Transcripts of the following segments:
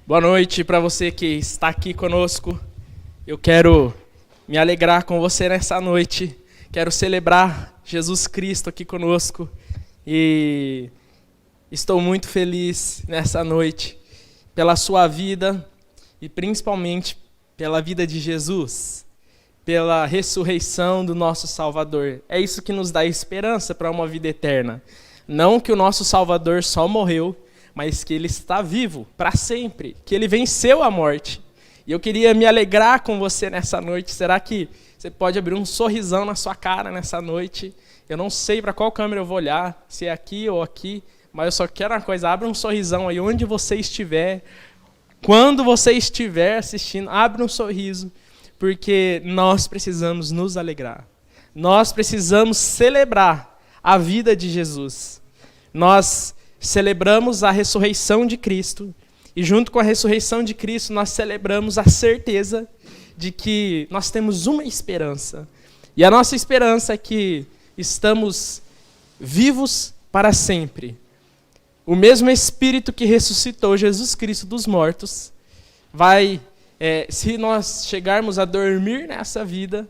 Boa noite para você que está aqui conosco. Eu quero me alegrar com você nessa noite. Quero celebrar Jesus Cristo aqui conosco. E estou muito feliz nessa noite pela sua vida e principalmente pela vida de Jesus, pela ressurreição do nosso Salvador. É isso que nos dá esperança para uma vida eterna. Não que o nosso Salvador só morreu, mas que ele está vivo para sempre, que ele venceu a morte. E eu queria me alegrar com você nessa noite. Será que você pode abrir um sorrisão na sua cara nessa noite? Eu não sei para qual câmera eu vou olhar, se é aqui ou aqui, mas eu só quero uma coisa, abra um sorrisão aí onde você estiver. Quando você estiver assistindo, abra um sorriso, porque nós precisamos nos alegrar. Nós precisamos celebrar a vida de Jesus. Nós celebramos a ressurreição de Cristo, e junto com a ressurreição de Cristo, nós celebramos a certeza de que nós temos uma esperança. E a nossa esperança é que estamos vivos para sempre. O mesmo Espírito que ressuscitou Jesus Cristo dos mortos vai, se nós chegarmos a dormir nessa vida,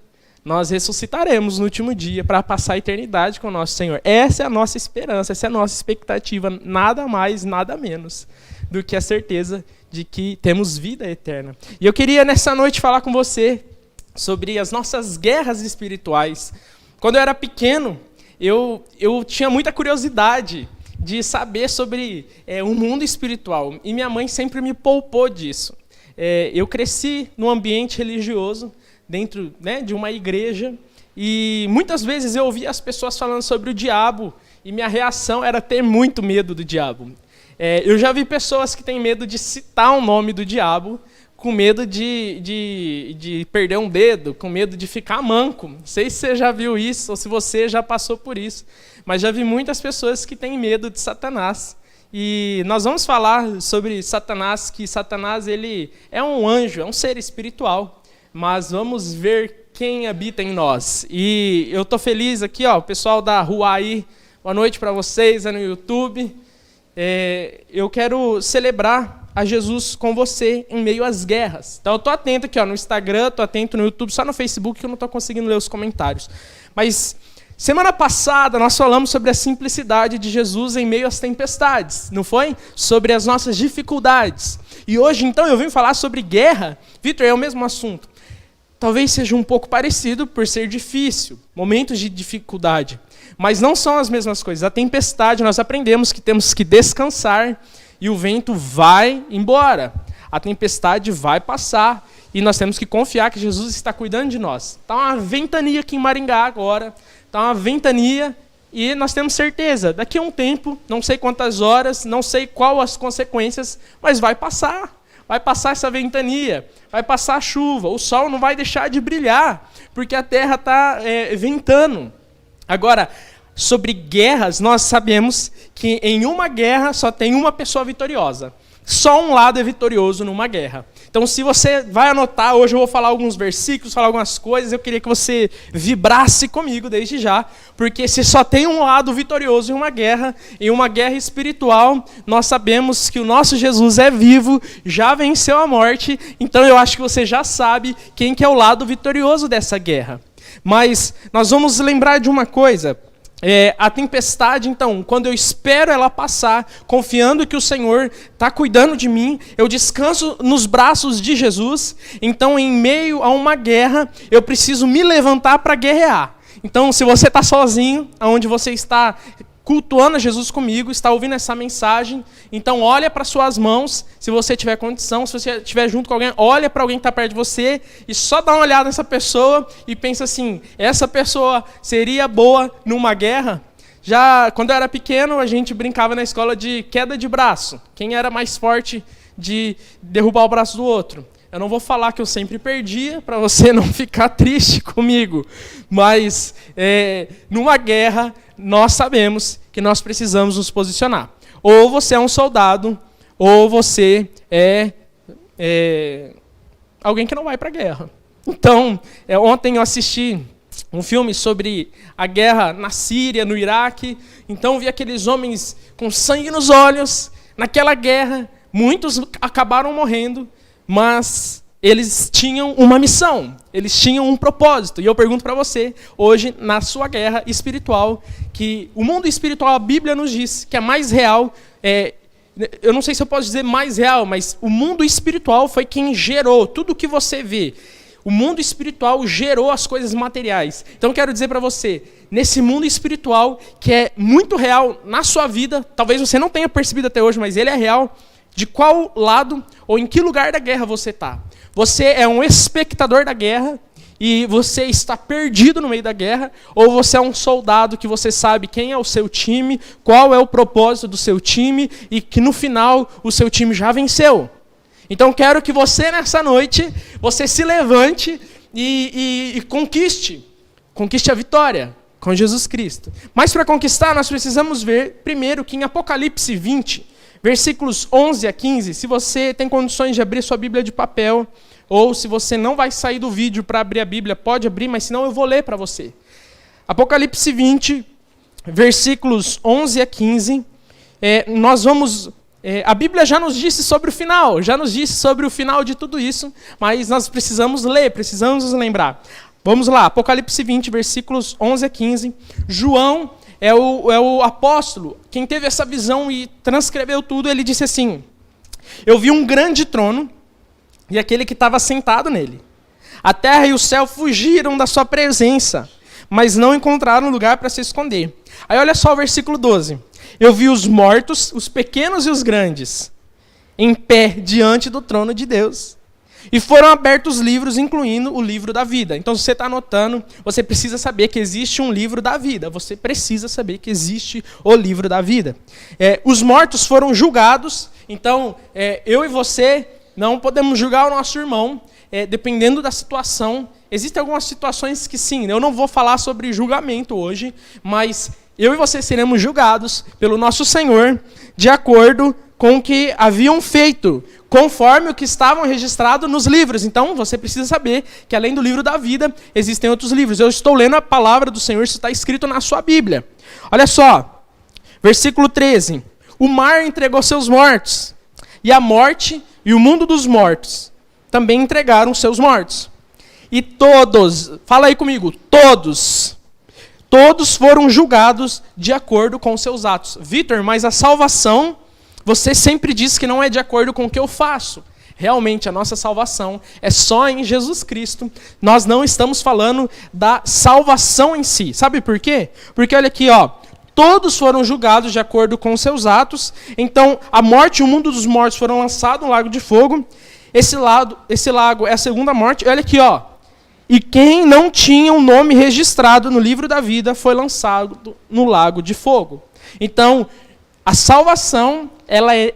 nós ressuscitaremos no último dia para passar a eternidade com o nosso Senhor. Essa é a nossa esperança, essa é a nossa expectativa, nada mais, nada menos do que a certeza de que temos vida eterna. E eu queria nessa noite falar com você sobre as nossas guerras espirituais. Quando eu era pequeno, eu tinha muita curiosidade de saber sobre o mundo espiritual, e minha mãe sempre me poupou disso. Eu cresci num ambiente religioso, dentro, de uma igreja, e muitas vezes eu ouvia as pessoas falando sobre o diabo, e minha reação era ter muito medo do diabo. Eu já vi pessoas que têm medo de citar o nome do diabo, com medo de perder um dedo, com medo de ficar manco. Não sei se você já viu isso, ou se você já passou por isso, mas já vi muitas pessoas que têm medo de Satanás. E nós vamos falar sobre Satanás, que Satanás ele é um anjo, é um ser espiritual. Mas vamos ver quem habita em nós. E eu estou feliz aqui, o pessoal da Huai, boa noite para vocês, no YouTube. Eu quero celebrar a Jesus com você em meio às guerras. Então eu estou atento aqui no Instagram, estou atento no YouTube, só no Facebook que eu não estou conseguindo ler os comentários. Mas semana passada nós falamos sobre a simplicidade de Jesus em meio às tempestades, não foi? Sobre as nossas dificuldades. E hoje então eu vim falar sobre guerra. Vitor, é o mesmo assunto. Talvez seja um pouco parecido por ser difícil, momentos de dificuldade. Mas não são as mesmas coisas. A tempestade, nós aprendemos que temos que descansar e o vento vai embora. A tempestade vai passar e nós temos que confiar que Jesus está cuidando de nós. Está uma ventania aqui em Maringá agora, está uma ventania e nós temos certeza, daqui a um tempo, não sei quantas horas, não sei quais as consequências, mas vai passar. Vai passar essa ventania, vai passar a chuva, o sol não vai deixar de brilhar, porque a terra está ventando. Agora, sobre guerras, nós sabemos que em uma guerra só tem uma pessoa vitoriosa. Só um lado é vitorioso numa guerra. Então, se você vai anotar, hoje eu vou falar alguns versículos, falar algumas coisas, eu queria que você vibrasse comigo desde já, porque se só tem um lado vitorioso em uma guerra espiritual, nós sabemos que o nosso Jesus é vivo, já venceu a morte, então eu acho que você já sabe quem que é o lado vitorioso dessa guerra. Mas nós vamos lembrar de uma coisa. A tempestade, então, quando eu espero ela passar, confiando que o Senhor está cuidando de mim, eu descanso nos braços de Jesus. Então, em meio a uma guerra, eu preciso me levantar para guerrear. Então, se você está sozinho, onde você está cultuando a Jesus comigo, está ouvindo essa mensagem, então olha para suas mãos, se você tiver condição, se você estiver junto com alguém, olha para alguém que está perto de você e só dá uma olhada nessa pessoa e pensa assim, essa pessoa seria boa numa guerra? Já quando eu era pequeno, a gente brincava na escola de queda de braço, quem era mais forte de derrubar o braço do outro. Eu não vou falar que eu sempre perdia, para você não ficar triste comigo, mas numa guerra, nós sabemos que nós precisamos nos posicionar. Ou você é um soldado, ou você é alguém que não vai para a guerra. Então, ontem eu assisti um filme sobre a guerra na Síria, no Iraque. Então, vi aqueles homens com sangue nos olhos, naquela guerra, muitos acabaram morrendo, mas eles tinham uma missão, eles tinham um propósito. E eu pergunto para você, hoje, na sua guerra espiritual, que o mundo espiritual, a Bíblia nos diz que é mais real, eu não sei se eu posso dizer mais real, mas o mundo espiritual foi quem gerou tudo o que você vê. O mundo espiritual gerou as coisas materiais. Então eu quero dizer para você, nesse mundo espiritual, que é muito real na sua vida, talvez você não tenha percebido até hoje, mas ele é real, de qual lado ou em que lugar da guerra você está. Você é um espectador da guerra e você está perdido no meio da guerra, ou você é um soldado que você sabe quem é o seu time, qual é o propósito do seu time e que no final o seu time já venceu. Então quero que você nessa noite, você se levante e conquiste a vitória com Jesus Cristo. Mas para conquistar nós precisamos ver primeiro que em Apocalipse 20, versículos 11 a 15, se você tem condições de abrir sua Bíblia de papel, ou se você não vai sair do vídeo para abrir a Bíblia, pode abrir, mas senão eu vou ler para você. Apocalipse 20, versículos 11 a 15, nós vamos... a Bíblia já nos disse sobre o final, de tudo isso, mas nós precisamos ler, precisamos nos lembrar. Vamos lá, Apocalipse 20, versículos 11 a 15. João é o apóstolo, quem teve essa visão e transcreveu tudo, ele disse assim: eu vi um grande trono e aquele que estava sentado nele. A terra e o céu fugiram da sua presença, mas não encontraram lugar para se esconder. Aí olha só o versículo 12. Eu vi os mortos, os pequenos e os grandes, em pé diante do trono de Deus. E foram abertos livros, incluindo o livro da vida. Então, se você está anotando, você precisa saber que existe um livro da vida. Você precisa saber que existe o livro da vida. Os mortos foram julgados. Então, eu e você não podemos julgar o nosso irmão, dependendo da situação. Existem algumas situações que sim, eu não vou falar sobre julgamento hoje, mas eu e você seremos julgados pelo nosso Senhor de acordo com o que haviam feito, conforme o que estavam registrados nos livros. Então, você precisa saber que além do livro da vida, existem outros livros. Eu estou lendo a palavra do Senhor, isso está escrito na sua Bíblia. Olha só, versículo 13. O mar entregou seus mortos, e a morte e o mundo dos mortos também entregaram seus mortos. E todos, fala aí comigo, todos foram julgados de acordo com seus atos. Vitor, mas a salvação, você sempre diz que não é de acordo com o que eu faço. Realmente, a nossa salvação é só em Jesus Cristo. Nós não estamos falando da salvação em si. Sabe por quê? Porque olha aqui, ó. Todos foram julgados de acordo com seus atos. Então, a morte e o mundo dos mortos foram lançados no lago de fogo. Esse lago é a segunda morte. Olha aqui, ó. E quem não tinha um nome registrado no livro da vida foi lançado no lago de fogo. Então, a salvação, ela é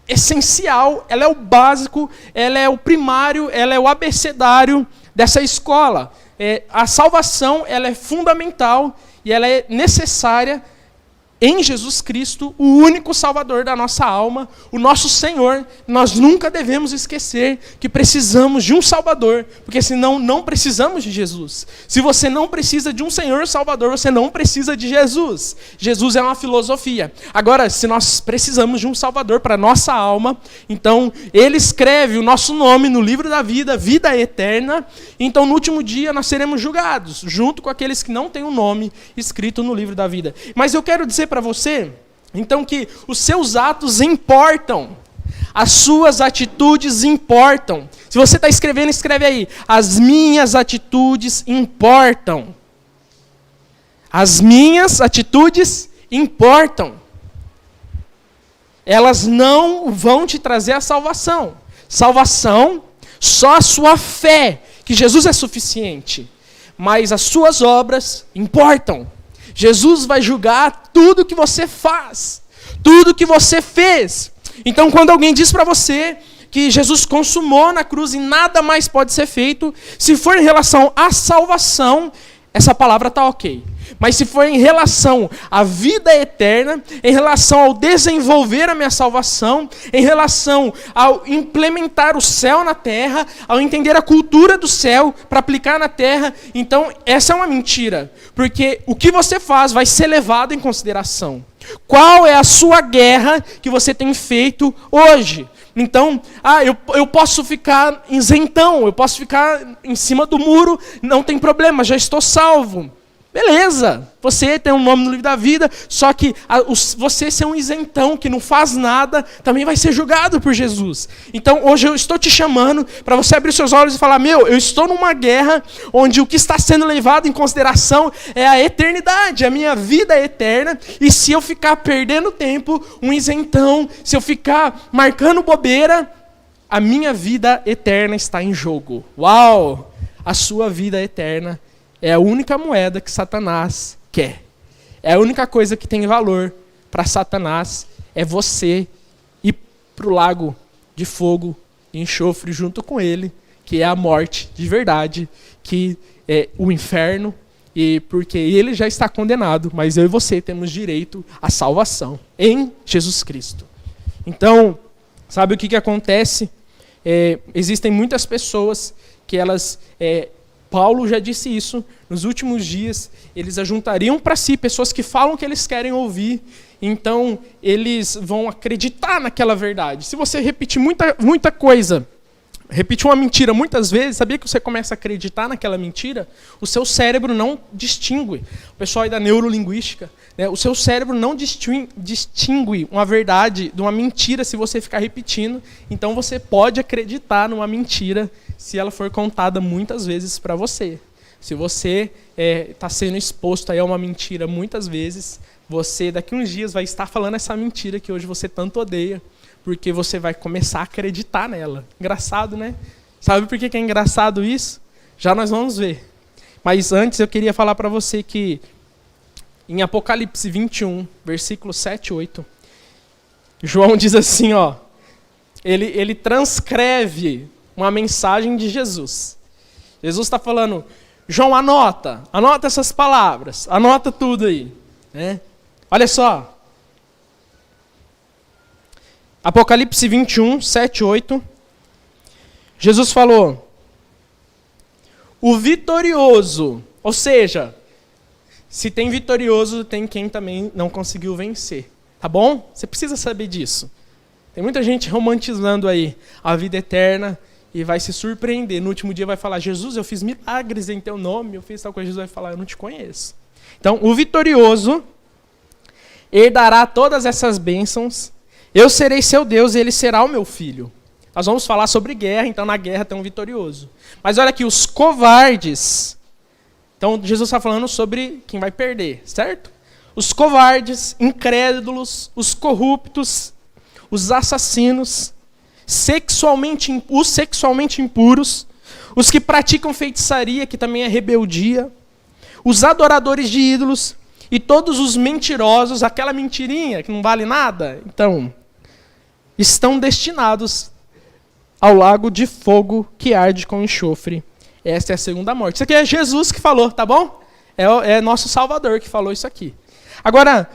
essencial, ela é o básico, ela é o primário, ela é o abecedário dessa escola. A salvação, ela é fundamental e ela é necessária em Jesus Cristo, o único Salvador da nossa alma, o nosso Senhor. Nós nunca devemos esquecer que precisamos de um Salvador, porque senão não precisamos de Jesus. Se você não precisa de um Senhor Salvador, você não precisa de Jesus. Jesus é uma filosofia. Agora, se nós precisamos de um Salvador para a nossa alma, então Ele escreve o nosso nome no livro da vida, vida eterna, então no último dia nós seremos julgados, junto com aqueles que não têm o nome escrito no livro da vida. Mas eu quero dizer para você, então, que os seus atos importam, as suas atitudes importam. Se você está escrevendo, escreve aí: as minhas atitudes importam. As minhas atitudes importam. Elas não vão te trazer a salvação. Salvação, só a sua fé, que Jesus é suficiente. Mas as suas obras importam. Jesus vai julgar tudo que você faz, tudo que você fez. Então, quando alguém diz para você que Jesus consumou na cruz e nada mais pode ser feito, se for em relação à salvação, essa palavra está ok. Mas se for em relação à vida eterna, em relação ao desenvolver a minha salvação, em relação ao implementar o céu na terra, ao entender a cultura do céu para aplicar na terra, então essa é uma mentira. Porque o que você faz vai ser levado em consideração. Qual é a sua guerra que você tem feito hoje? Então, eu posso ficar isentão, eu posso ficar em cima do muro, não tem problema, já estou salvo. Beleza, você tem um nome no livro da vida, só que você ser um isentão que não faz nada, também vai ser julgado por Jesus. Então hoje eu estou te chamando para você abrir seus olhos e falar, eu estou numa guerra onde o que está sendo levado em consideração é a eternidade, a minha vida é eterna, e se eu ficar perdendo tempo, um isentão, se eu ficar marcando bobeira, a minha vida eterna está em jogo. Uau! A sua vida eterna é a única moeda que Satanás quer. É a única coisa que tem valor para Satanás, é você ir para o lago de fogo e enxofre junto com ele, que é a morte de verdade, que é o inferno, e porque ele já está condenado, mas eu e você temos direito à salvação em Jesus Cristo. Então, sabe o que acontece? Existem muitas pessoas que elas... Paulo já disse isso, nos últimos dias, eles ajuntariam para si pessoas que falam que eles querem ouvir, então eles vão acreditar naquela verdade. Se você repetir muita coisa, repetir uma mentira muitas vezes, sabia que você começa a acreditar naquela mentira? O seu cérebro não distingue. O pessoal aí da neurolinguística, né, o seu cérebro não distingue uma verdade de uma mentira se você ficar repetindo, então você pode acreditar numa mentira se ela for contada muitas vezes para você. Se você está sendo exposto a uma mentira muitas vezes, você daqui uns dias vai estar falando essa mentira que hoje você tanto odeia, porque você vai começar a acreditar nela. Engraçado, né? Sabe por que é engraçado isso? Já nós vamos ver. Mas antes eu queria falar para você que em Apocalipse 21, versículos 7 e 8, João diz assim, ele transcreve uma mensagem de Jesus. Jesus está falando, João, anota essas palavras, anota tudo aí. Né? Olha só. Apocalipse 21, 7 e 8. Jesus falou, o vitorioso, ou seja, se tem vitorioso, tem quem também não conseguiu vencer. Tá bom? Você precisa saber disso. Tem muita gente romantizando aí a vida eterna, e vai se surpreender. No último dia vai falar, Jesus, eu fiz milagres em teu nome, eu fiz tal coisa. Jesus vai falar, eu não te conheço. Então, o vitorioso herdará todas essas bênçãos. Eu serei seu Deus e ele será o meu filho. Nós vamos falar sobre guerra, então na guerra tem um vitorioso. Mas olha aqui, os covardes. Então, Jesus está falando sobre quem vai perder, certo? Os covardes, incrédulos, os corruptos, os assassinos, os sexualmente impuros, os que praticam feitiçaria, que também é rebeldia, os adoradores de ídolos e todos os mentirosos, aquela mentirinha que não vale nada, então, estão destinados ao lago de fogo que arde com enxofre. Esta é a segunda morte. Isso aqui é Jesus que falou, tá bom? É nosso Salvador que falou isso aqui. Agora,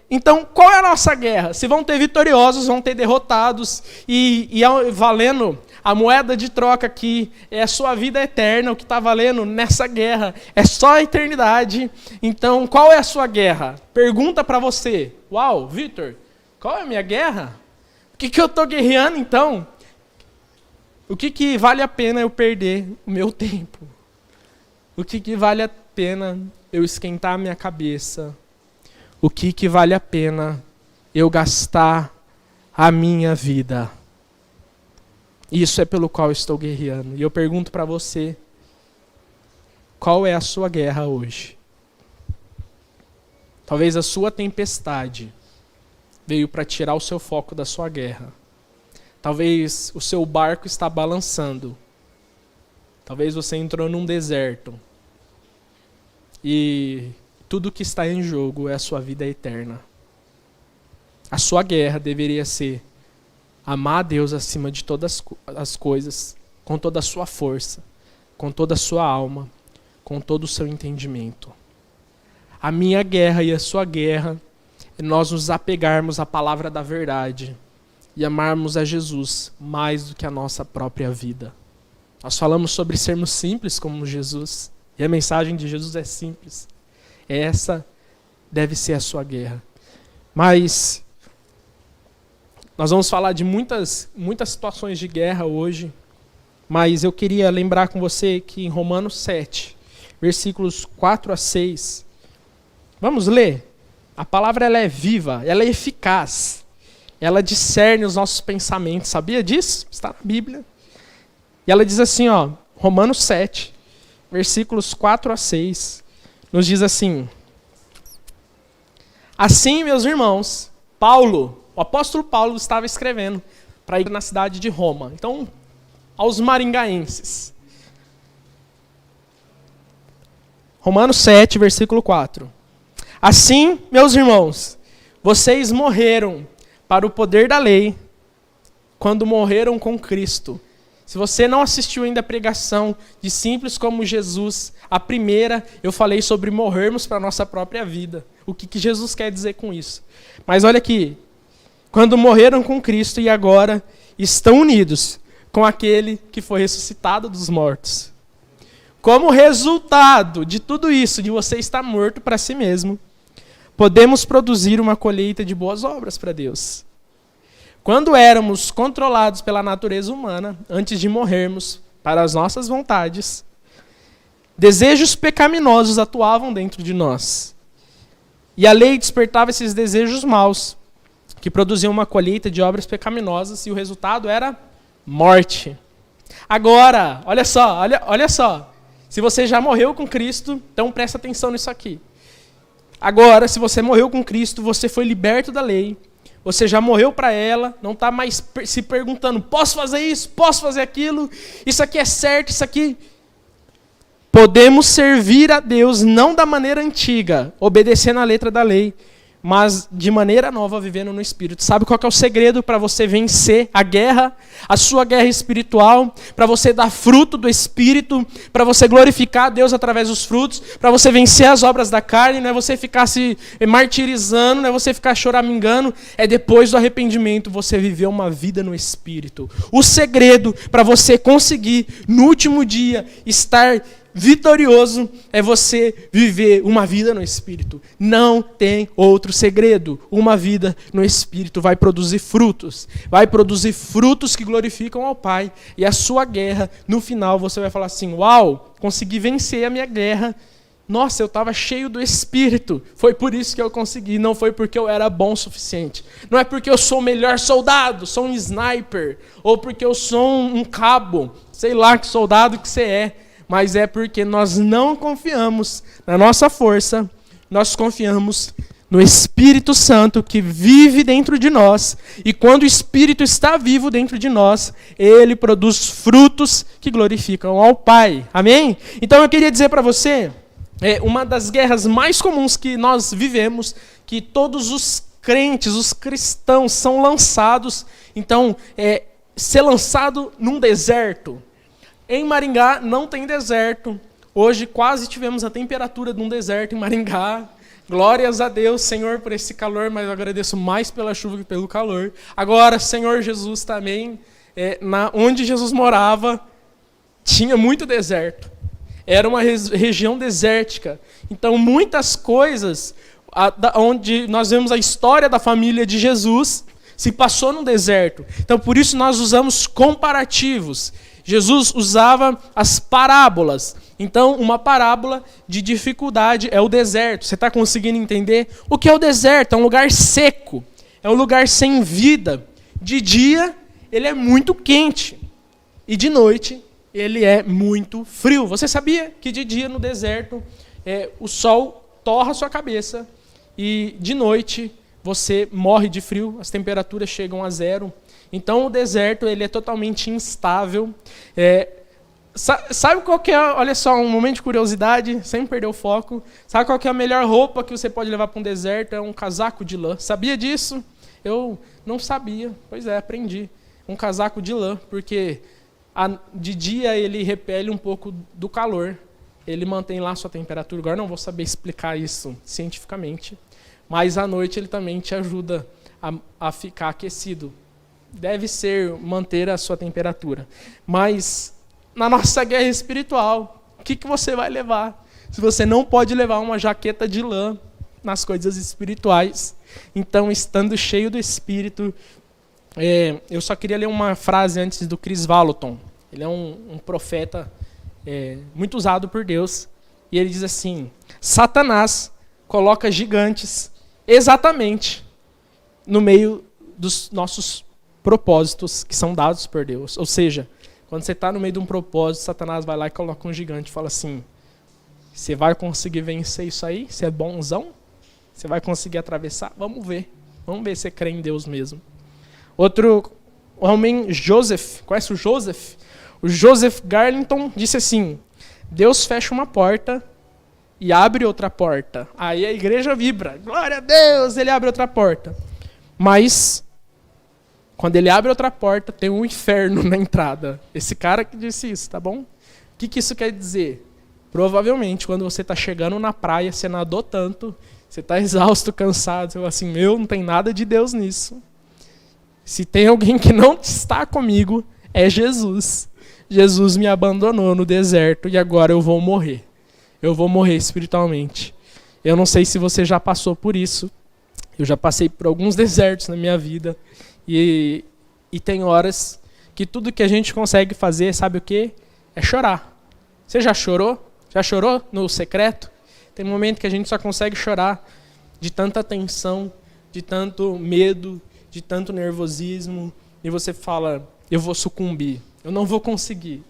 então, qual é a nossa guerra? Se vão ter vitoriosos, vão ter derrotados, e valendo a moeda de troca aqui é a sua vida eterna, o que está valendo nessa guerra é só a eternidade. Então, qual é a sua guerra? Pergunta para você. Uau, Vitor, qual é a minha guerra? O que eu estou guerreando, então? O que vale a pena eu perder o meu tempo? O que vale a pena eu esquentar a minha cabeça? O que vale a pena eu gastar a minha vida? Isso é pelo qual eu estou guerreando. E eu pergunto para você, qual é a sua guerra hoje? Talvez a sua tempestade veio para tirar o seu foco da sua guerra. Talvez o seu barco está balançando. Talvez você entrou num deserto. E tudo que está em jogo é a sua vida eterna. A sua guerra deveria ser amar a Deus acima de todas as coisas, com toda a sua força, com toda a sua alma, com todo o seu entendimento. A minha guerra e a sua guerra é nós nos apegarmos à palavra da verdade e amarmos a Jesus mais do que a nossa própria vida. Nós falamos sobre sermos simples como Jesus, e a mensagem de Jesus é simples. Essa deve ser a sua guerra. Mas nós vamos falar de muitas situações de guerra hoje, mas eu queria lembrar com você que em Romanos 7, versículos 4 a 6, vamos ler? A palavra ela é viva, ela é eficaz, ela discerne os nossos pensamentos, sabia disso? Está na Bíblia. E ela diz assim, ó, Romanos 7, versículos 4 a 6, nos diz assim: assim, meus irmãos, o apóstolo Paulo estava escrevendo para ir na cidade de Roma. Então, aos maringaenses. Romanos 7, versículo 4. Assim, meus irmãos, vocês morreram para o poder da lei quando morreram com Cristo. Se você não assistiu ainda a pregação de Simples como Jesus, a primeira eu falei sobre morrermos para a nossa própria vida. O que Jesus quer dizer com isso? Mas olha aqui, quando morreram com Cristo e agora estão unidos com aquele que foi ressuscitado dos mortos. Como resultado de tudo isso, de você estar morto para si mesmo, podemos produzir uma colheita de boas obras para Deus. Quando éramos controlados pela natureza humana, antes de morrermos para as nossas vontades, desejos pecaminosos atuavam dentro de nós. E a lei despertava esses desejos maus, que produziam uma colheita de obras pecaminosas, e o resultado era morte. Agora, olha só. Se você já morreu com Cristo, então presta atenção nisso aqui. Agora, se você morreu com Cristo, você foi liberto da lei, você já morreu para ela, não está mais se perguntando, posso fazer isso, posso fazer aquilo, isso aqui é certo, isso aqui... Podemos servir a Deus não da maneira antiga, obedecendo a letra da lei, mas de maneira nova, vivendo no Espírito. Sabe qual que é o segredo para você vencer a guerra, a sua guerra espiritual, para você dar fruto do Espírito, para você glorificar a Deus através dos frutos, para você vencer as obras da carne, não é você ficar se martirizando, não é você ficar choramingando, é depois do arrependimento você viver uma vida no Espírito. O segredo para você conseguir, no último dia, estar vitorioso é você viver uma vida no Espírito. Não tem outro segredo. Uma vida no Espírito vai produzir frutos. Vai produzir frutos que glorificam ao Pai. E a sua guerra, no final, você vai falar assim, uau, consegui vencer a minha guerra. Nossa, eu estava cheio do Espírito. Foi por isso que eu consegui. Não foi porque eu era bom o suficiente. Não é porque eu sou o melhor soldado, sou um sniper. Ou porque eu sou um cabo. Sei lá que soldado que você é. Mas é porque nós não confiamos na nossa força, nós confiamos no Espírito Santo que vive dentro de nós. E quando o Espírito está vivo dentro de nós, ele produz frutos que glorificam ao Pai. Amém? Então eu queria dizer para você, uma das guerras mais comuns que nós vivemos, que todos os crentes, os cristãos são lançados, então, ser lançado num deserto. Em Maringá não tem deserto. Hoje quase tivemos a temperatura de um deserto em Maringá. Glórias a Deus, Senhor, por esse calor, mas eu agradeço mais pela chuva que pelo calor. Agora, Senhor Jesus também, onde Jesus morava, tinha muito deserto. Era uma região desértica. Então, muitas coisas, onde nós vemos a história da família de Jesus, se passou no deserto. Então, por isso nós usamos comparativos. Jesus usava as parábolas. Então, uma parábola de dificuldade é o deserto. Você está conseguindo entender? O que é o deserto? É um lugar seco. É um lugar sem vida. De dia, ele é muito quente. E de noite, ele é muito frio. Você sabia que de dia no deserto, o sol torra a sua cabeça. E de noite, você morre de frio. As temperaturas chegam a 0. Então o deserto ele é totalmente instável. Sabe qual que é, olha só, um momento de curiosidade, sem perder o foco. Sabe qual que é a melhor roupa que você pode levar para um deserto? É um casaco de lã. Sabia disso? Eu não sabia. Pois é, aprendi. Um casaco de lã, porque de dia ele repele um pouco do calor. Ele mantém lá a sua temperatura. Agora não vou saber explicar isso cientificamente. Mas à noite ele também te ajuda a ficar aquecido. Deve ser manter a sua temperatura. Mas na nossa guerra espiritual, o que você vai levar? Se você não pode levar uma jaqueta de lã, nas coisas espirituais. Então, estando cheio do Espírito, eu só queria ler uma frase antes do Chris Vallotton. Ele é um profeta muito usado por Deus. E ele diz assim: Satanás coloca gigantes exatamente no meio dos nossos propósitos que são dados por Deus. Ou seja, quando você está no meio de um propósito, Satanás vai lá e coloca um gigante e fala assim: você vai conseguir vencer isso aí? Você é bonzão? Você vai conseguir atravessar? Vamos ver. Vamos ver se você crê em Deus mesmo. Outro homem, Joseph. Conhece o Joseph? O Joseph Garlington disse assim: Deus fecha uma porta e abre outra porta. Aí a igreja vibra. Glória a Deus, ele abre outra porta. Mas, quando ele abre outra porta, tem um inferno na entrada. Esse cara que disse isso, tá bom? O que isso quer dizer? Provavelmente, quando você está chegando na praia, você nadou tanto, você está exausto, cansado, você fala assim: não tem nada de Deus nisso. Se tem alguém que não está comigo, é Jesus. Jesus me abandonou no deserto e agora eu vou morrer. Eu vou morrer espiritualmente. Eu não sei se você já passou por isso. Eu já passei por alguns desertos na minha vida. E tem horas que tudo que a gente consegue fazer, sabe o quê? É chorar. Você já chorou? Já chorou no secreto? Tem momento que a gente só consegue chorar de tanta tensão, de tanto medo, de tanto nervosismo. E você fala: eu vou sucumbir. Eu não vou conseguir.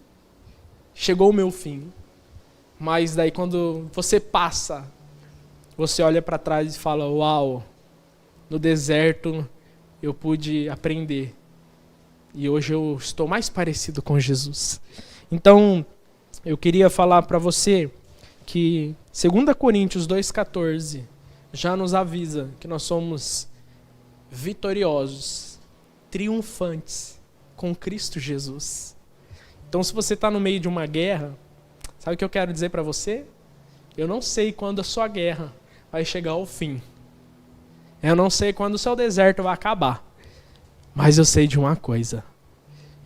Chegou o meu fim. Mas daí quando você passa, você olha para trás e fala: uau, no deserto eu pude aprender. E hoje eu estou mais parecido com Jesus. Então, eu queria falar para você que 2 Coríntios 2,14 já nos avisa que nós somos vitoriosos, triunfantes com Cristo Jesus. Então, se você está no meio de uma guerra, sabe o que eu quero dizer para você? Eu não sei quando a sua guerra vai chegar ao fim. Eu não sei quando o seu deserto vai acabar. Mas eu sei de uma coisa.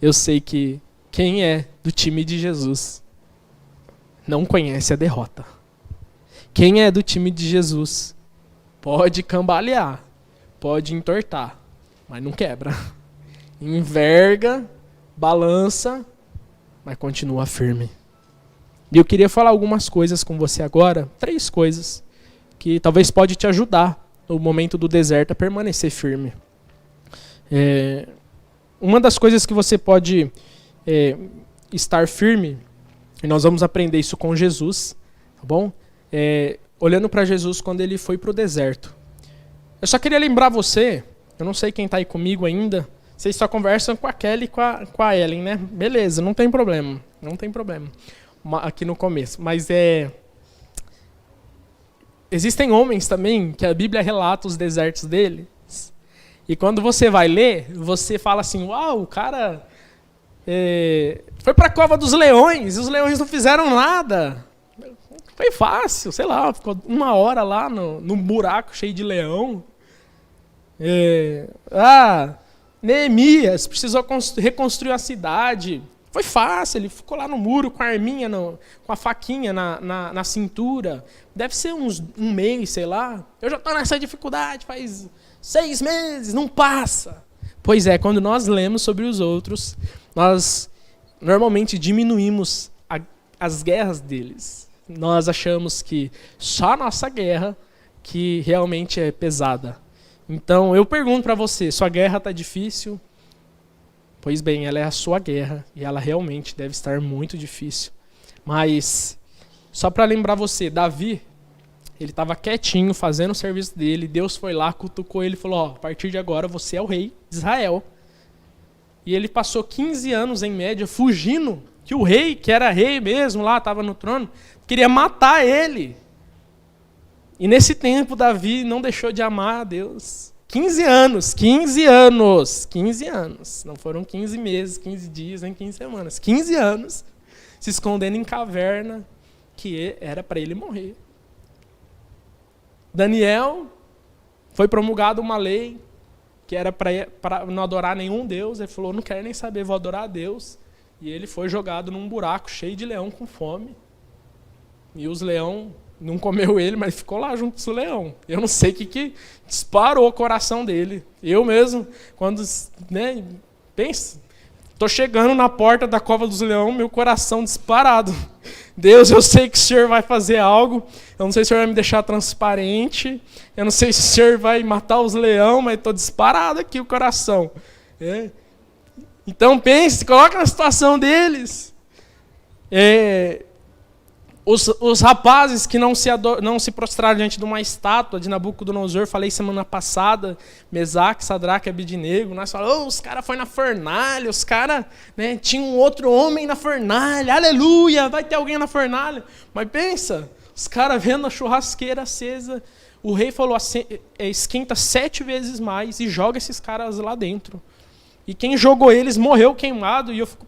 Eu sei que quem é do time de Jesus não conhece a derrota. Quem é do time de Jesus pode cambalear, pode entortar, mas não quebra. Enverga, balança, mas continua firme. E eu queria falar algumas coisas com você agora, 3 coisas, que talvez pode te ajudar no momento do deserto a permanecer firme. Uma das coisas que você pode estar firme, e nós vamos aprender isso com Jesus, tá bom? Olhando para Jesus quando ele foi para o deserto. Eu só queria lembrar você, eu não sei quem está aí comigo ainda, vocês só conversam com a Kelly e com a Ellen, né? Beleza, não tem problema, não tem problema. Aqui no começo, mas existem homens também que a Bíblia relata os desertos deles, e quando você vai ler, você fala assim: uau, o cara foi para a cova dos leões, e os leões não fizeram nada. Foi fácil, sei lá, ficou 1 hora lá no buraco cheio de leão. Neemias precisou reconstruir a cidade. Foi fácil, ele ficou lá no muro com a arminha, com a faquinha na cintura. Deve ser um mês, sei lá. Eu já estou nessa dificuldade faz 6 meses, não passa. Pois é, quando nós lemos sobre os outros, nós normalmente diminuímos as guerras deles. Nós achamos que só a nossa guerra que realmente é pesada. Então, eu pergunto para você, sua guerra está difícil? Pois bem, ela é a sua guerra e ela realmente deve estar muito difícil. Mas, só para lembrar você, Davi, ele estava quietinho, fazendo o serviço dele, Deus foi lá, cutucou ele e falou: a partir de agora você é o rei de Israel. E ele passou 15 anos, em média, fugindo, que o rei, que era rei mesmo, lá estava no trono, queria matar ele. E nesse tempo, Davi não deixou de amar a Deus. 15 anos. Não foram 15 meses, 15 dias, nem 15 semanas. 15 anos se escondendo em caverna, que era para ele morrer. Daniel foi promulgada uma lei que era para não adorar nenhum Deus. Ele falou: não quero nem saber, vou adorar a Deus. E ele foi jogado num buraco cheio de leão com fome. E os leões não comeu ele, mas ficou lá junto com o leão. Eu não sei o que disparou o coração dele. Eu mesmo, quando, né, pensa, estou chegando na porta da cova dos leões, meu coração disparado. Deus, eu sei que o Senhor vai fazer algo, eu não sei se o Senhor vai me deixar transparente, eu não sei se o Senhor vai matar os leões, mas estou disparado aqui o coração. Então pense, se coloca na situação deles. Os rapazes que não se prostraram diante de uma estátua de Nabucodonosor, falei semana passada, Mesaque, Sadraque e Abednego, nós falamos, os caras foram na fornalha, os caras, né, tinham um outro homem na fornalha, aleluia, vai ter alguém na fornalha. Mas pensa, os caras vendo a churrasqueira acesa, o rei falou, esquenta 7 vezes mais e joga esses caras lá dentro. E quem jogou eles morreu queimado. E eu fico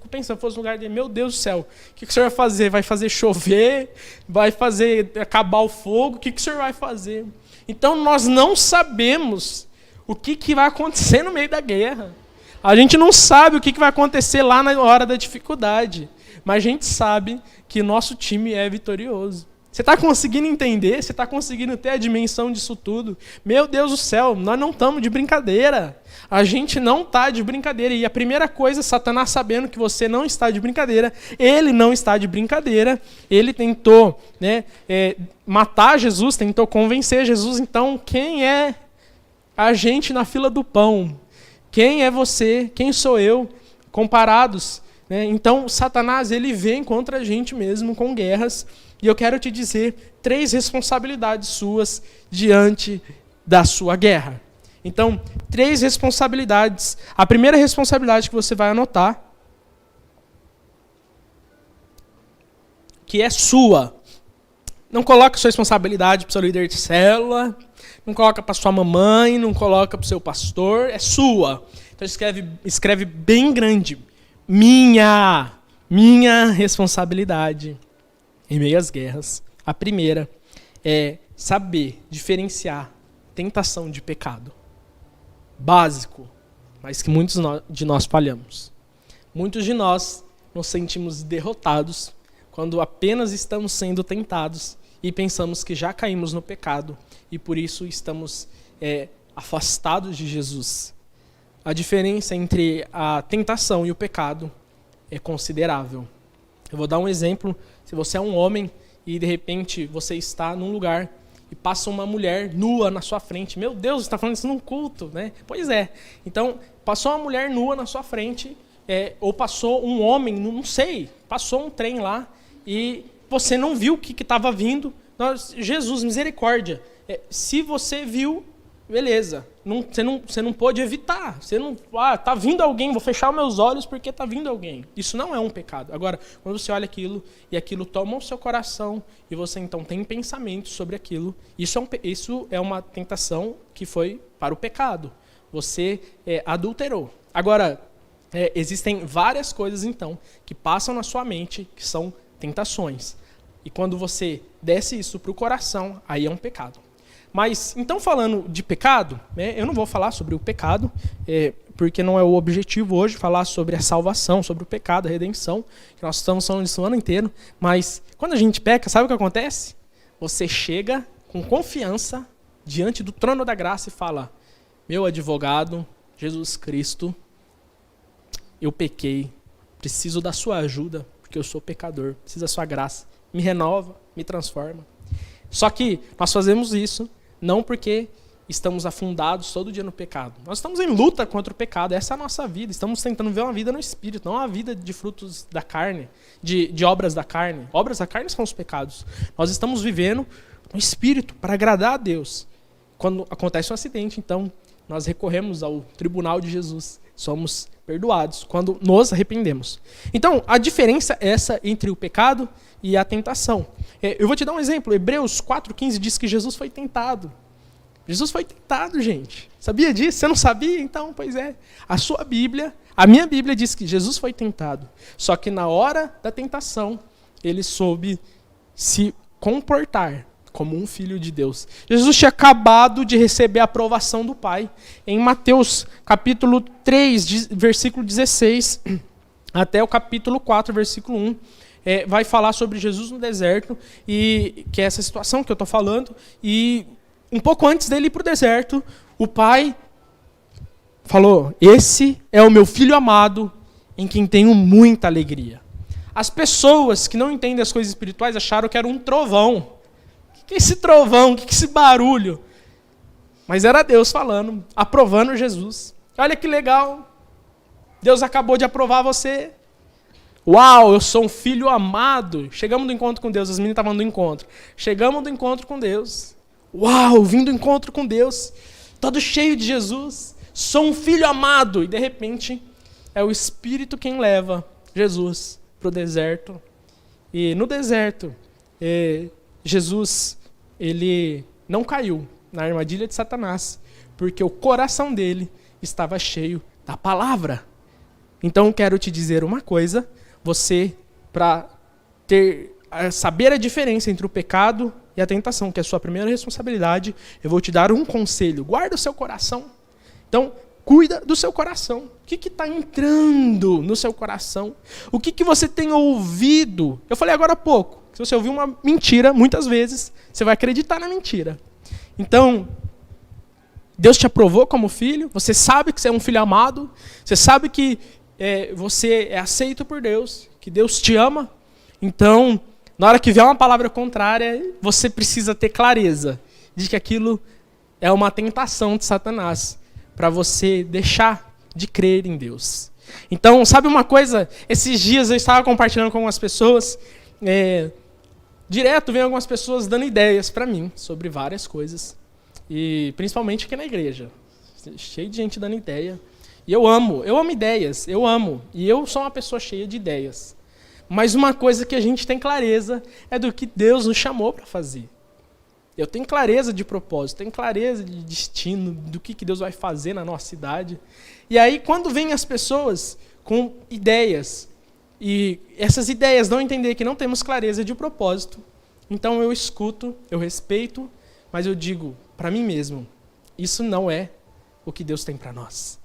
pensando, se fosse no lugar dele, meu Deus do céu, o que o Senhor vai fazer? Vai fazer chover? Vai fazer acabar o fogo? O que o Senhor vai fazer? Então nós não sabemos o que vai acontecer no meio da guerra. A gente não sabe o que vai acontecer lá na hora da dificuldade. Mas a gente sabe que nosso time é vitorioso. Você está conseguindo entender? Você está conseguindo ter a dimensão disso tudo? Meu Deus do céu, nós não estamos de brincadeira. A gente não está de brincadeira. E a primeira coisa, Satanás sabendo que você não está de brincadeira, ele não está de brincadeira, ele tentou, né, matar Jesus, tentou convencer Jesus. Então, quem é a gente na fila do pão? Quem é você? Quem sou eu? Comparados. Né? Então, Satanás, ele vem contra a gente mesmo com guerras. E eu quero te dizer 3 responsabilidades suas diante da sua guerra. Então, 3 responsabilidades. A primeira responsabilidade que você vai anotar, que é sua. Não coloca sua responsabilidade para o seu líder de célula, não coloca para sua mamãe, não coloca para o seu pastor, é sua. Então escreve bem grande. Minha responsabilidade em meio às guerras. A primeira é saber diferenciar tentação de pecado. Básico, mas que muitos de nós falhamos. Muitos de nós nos sentimos derrotados quando apenas estamos sendo tentados e pensamos que já caímos no pecado e por isso estamos afastados de Jesus. A diferença entre a tentação e o pecado é considerável. Eu vou dar um exemplo. Se você é um homem e de repente você está num lugar e passa uma mulher nua na sua frente. Meu Deus, você está falando isso num culto, né? Pois é. Então, passou uma mulher nua na sua frente, ou passou um homem, não sei, passou um trem lá e você não viu o que estava vindo. Jesus, misericórdia. Se você viu, beleza. Você não pode evitar. Você não, tá vindo alguém, vou fechar meus olhos porque tá vindo alguém. Isso não é um pecado. Agora, quando você olha aquilo e aquilo toma o seu coração e você então tem pensamentos sobre aquilo, isso é uma tentação que foi para o pecado. Você adulterou. Agora, existem várias coisas então que passam na sua mente que são tentações. E quando você desce isso para o coração, aí é um pecado. Mas, então, falando de pecado, né, eu não vou falar sobre o pecado, porque não é o objetivo hoje falar sobre a salvação, sobre o pecado, a redenção, que nós estamos falando disso o ano inteiro. Mas, quando a gente peca, sabe o que acontece? Você chega com confiança diante do trono da graça e fala: meu advogado, Jesus Cristo, eu pequei, preciso da sua ajuda, porque eu sou pecador, preciso da sua graça, me renova, me transforma. Só que nós fazemos isso não porque estamos afundados todo dia no pecado. Nós estamos em luta contra o pecado, essa é a nossa vida. Estamos tentando ver uma vida no Espírito, não uma vida de frutos da carne, de obras da carne. Obras da carne são os pecados. Nós estamos vivendo no Espírito para agradar a Deus. Quando acontece um acidente, então, nós recorremos ao tribunal de Jesus. Somos perdoados quando nos arrependemos. Então, a diferença é essa entre o pecado e a tentação. Eu vou te dar um exemplo. Hebreus 4,15 diz que Jesus foi tentado. Jesus foi tentado, gente. Sabia disso? Você não sabia? Então, pois é. A minha Bíblia diz que Jesus foi tentado. Só que na hora da tentação, ele soube se comportar como um filho de Deus. Jesus tinha acabado de receber a aprovação do Pai. Em Mateus capítulo 3, versículo 16, até o capítulo 4, versículo 1, vai falar sobre Jesus no deserto, e que é essa situação que eu estou falando. E um pouco antes dele ir para o deserto, o pai falou: esse é o meu filho amado, em quem tenho muita alegria. As pessoas que não entendem as coisas espirituais acharam que era um trovão. O que é esse trovão? O que é esse barulho? Mas era Deus falando, aprovando Jesus. Olha que legal. Deus acabou de aprovar você. Uau, eu sou um filho amado. Chegamos do encontro com Deus. As meninas estavam no encontro. Chegamos do encontro com Deus. Uau, vim do encontro com Deus. Todo cheio de Jesus. Sou um filho amado. E de repente, é o Espírito quem leva Jesus para o deserto. E no deserto, Jesus, ele não caiu na armadilha de Satanás, porque o coração dele estava cheio da palavra. Então, quero te dizer uma coisa: você, para saber a diferença entre o pecado e a tentação, que é a sua primeira responsabilidade, eu vou te dar um conselho: guarda o seu coração. Então, cuida do seu coração. O que está entrando no seu coração? O que você tem ouvido? Eu falei agora há pouco, se você ouvir uma mentira, muitas vezes, você vai acreditar na mentira. Então, Deus te aprovou como filho, você sabe que você é um filho amado, você sabe que você é aceito por Deus, que Deus te ama. Então, na hora que vier uma palavra contrária, você precisa ter clareza de que aquilo é uma tentação de Satanás, para você deixar de crer em Deus. Então, sabe uma coisa? Esses dias eu estava compartilhando com algumas pessoas, direto vem algumas pessoas dando ideias para mim sobre várias coisas, e principalmente aqui na igreja, cheio de gente dando ideia. E eu amo ideias, e eu sou uma pessoa cheia de ideias. Mas uma coisa que a gente tem clareza é do que Deus nos chamou para fazer. Eu tenho clareza de propósito, tenho clareza de destino, do que Deus vai fazer na nossa cidade. E aí, quando vêm as pessoas com ideias, e essas ideias não entender que não temos clareza de propósito, então eu escuto, eu respeito, mas eu digo para mim mesmo: isso não é o que Deus tem para nós.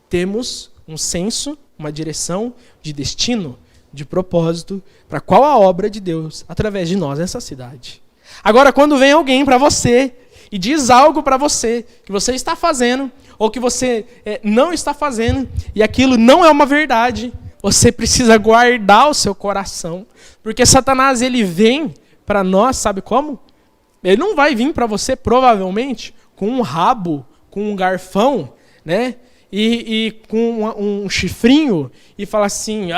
Temos um senso, uma direção de destino, de propósito, para qual a obra de Deus, através de nós, nessa cidade. Agora, quando vem alguém para você e diz algo para você que você está fazendo, ou que você não está fazendo, e aquilo não é uma verdade, você precisa guardar o seu coração. Porque Satanás, ele vem para nós, sabe como? Ele não vai vir para você, provavelmente, com um rabo, com um garfão, né? E com um chifrinho, e falar assim,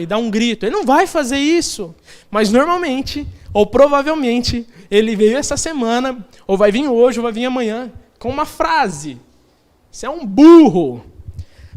e dar um grito. Ele não vai fazer isso. Mas normalmente, ou provavelmente, ele veio essa semana, ou vai vir hoje, ou vai vir amanhã, com uma frase: você é um burro.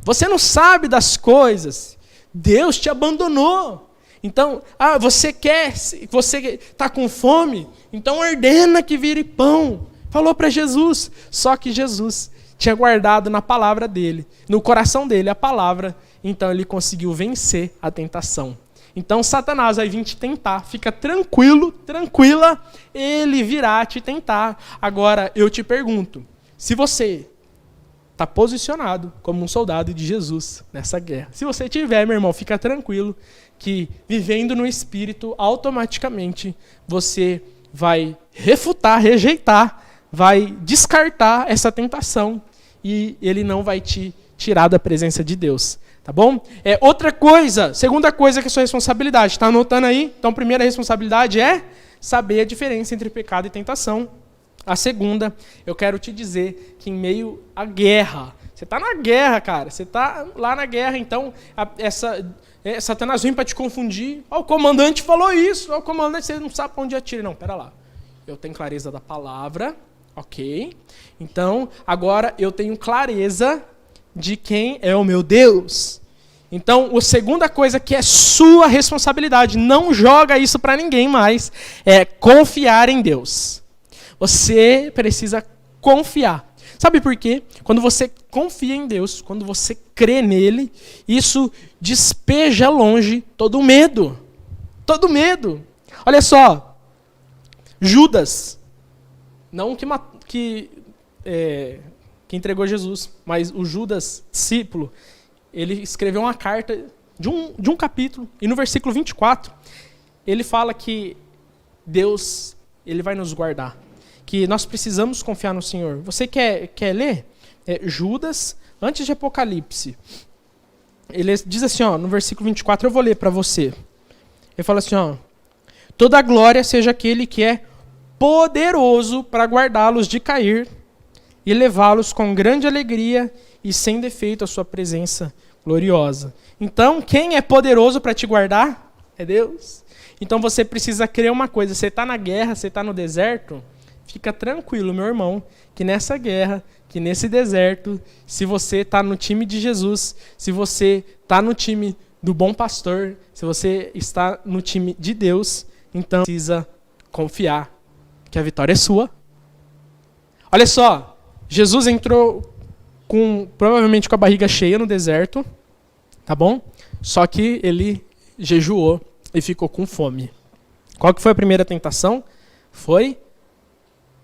Você não sabe das coisas. Deus te abandonou. Então, você está com fome? Então ordena que vire pão. Falou para Jesus. Só que Jesus tinha guardado na palavra dele, no coração dele, a palavra. Então ele conseguiu vencer a tentação. Então Satanás vai vir te tentar. Fica tranquilo, tranquila, ele virá te tentar. Agora eu te pergunto, se você está posicionado como um soldado de Jesus nessa guerra. Se você tiver, meu irmão, fica tranquilo que vivendo no Espírito, automaticamente você vai refutar, rejeitar, vai descartar essa tentação e ele não vai te tirar da presença de Deus. Tá bom? Outra coisa, segunda coisa que é sua responsabilidade. Está anotando aí? Então, a primeira responsabilidade é saber a diferença entre pecado e tentação. A segunda, eu quero te dizer que em meio à guerra, você está na guerra, cara, você está lá na guerra, então Satanás vem para te confundir. O comandante falou isso, o comandante, você não sabe para onde atira. Não, pera lá, eu tenho clareza da palavra, ok? Então, agora eu tenho clareza de quem é o meu Deus. Então, a segunda coisa que é sua responsabilidade, não joga isso para ninguém mais, é confiar em Deus. Você precisa confiar. Sabe por quê? Quando você confia em Deus, quando você crê nele, isso despeja longe todo o medo. Todo medo. Olha só, Judas, não que entregou Jesus, mas o Judas, discípulo, ele escreveu uma carta de um capítulo, e no versículo 24, ele fala que Deus, ele vai nos guardar, que nós precisamos confiar no Senhor. Você quer ler? Judas, antes de Apocalipse. Ele diz assim, no versículo 24, eu vou ler para você. Ele fala assim, toda a glória seja aquele que é poderoso para guardá-los de cair e levá-los com grande alegria e sem defeito à sua presença gloriosa. Então, quem é poderoso para te guardar? É Deus. Então você precisa crer uma coisa, você está na guerra, você está no deserto, fica tranquilo, meu irmão, que nessa guerra, que nesse deserto, se você está no time de Jesus, se você está no time do bom pastor, se você está no time de Deus, então precisa confiar que a vitória é sua. Olha só, Jesus entrou provavelmente com a barriga cheia no deserto, tá bom? Só que ele jejuou e ficou com fome. Qual que foi a primeira tentação?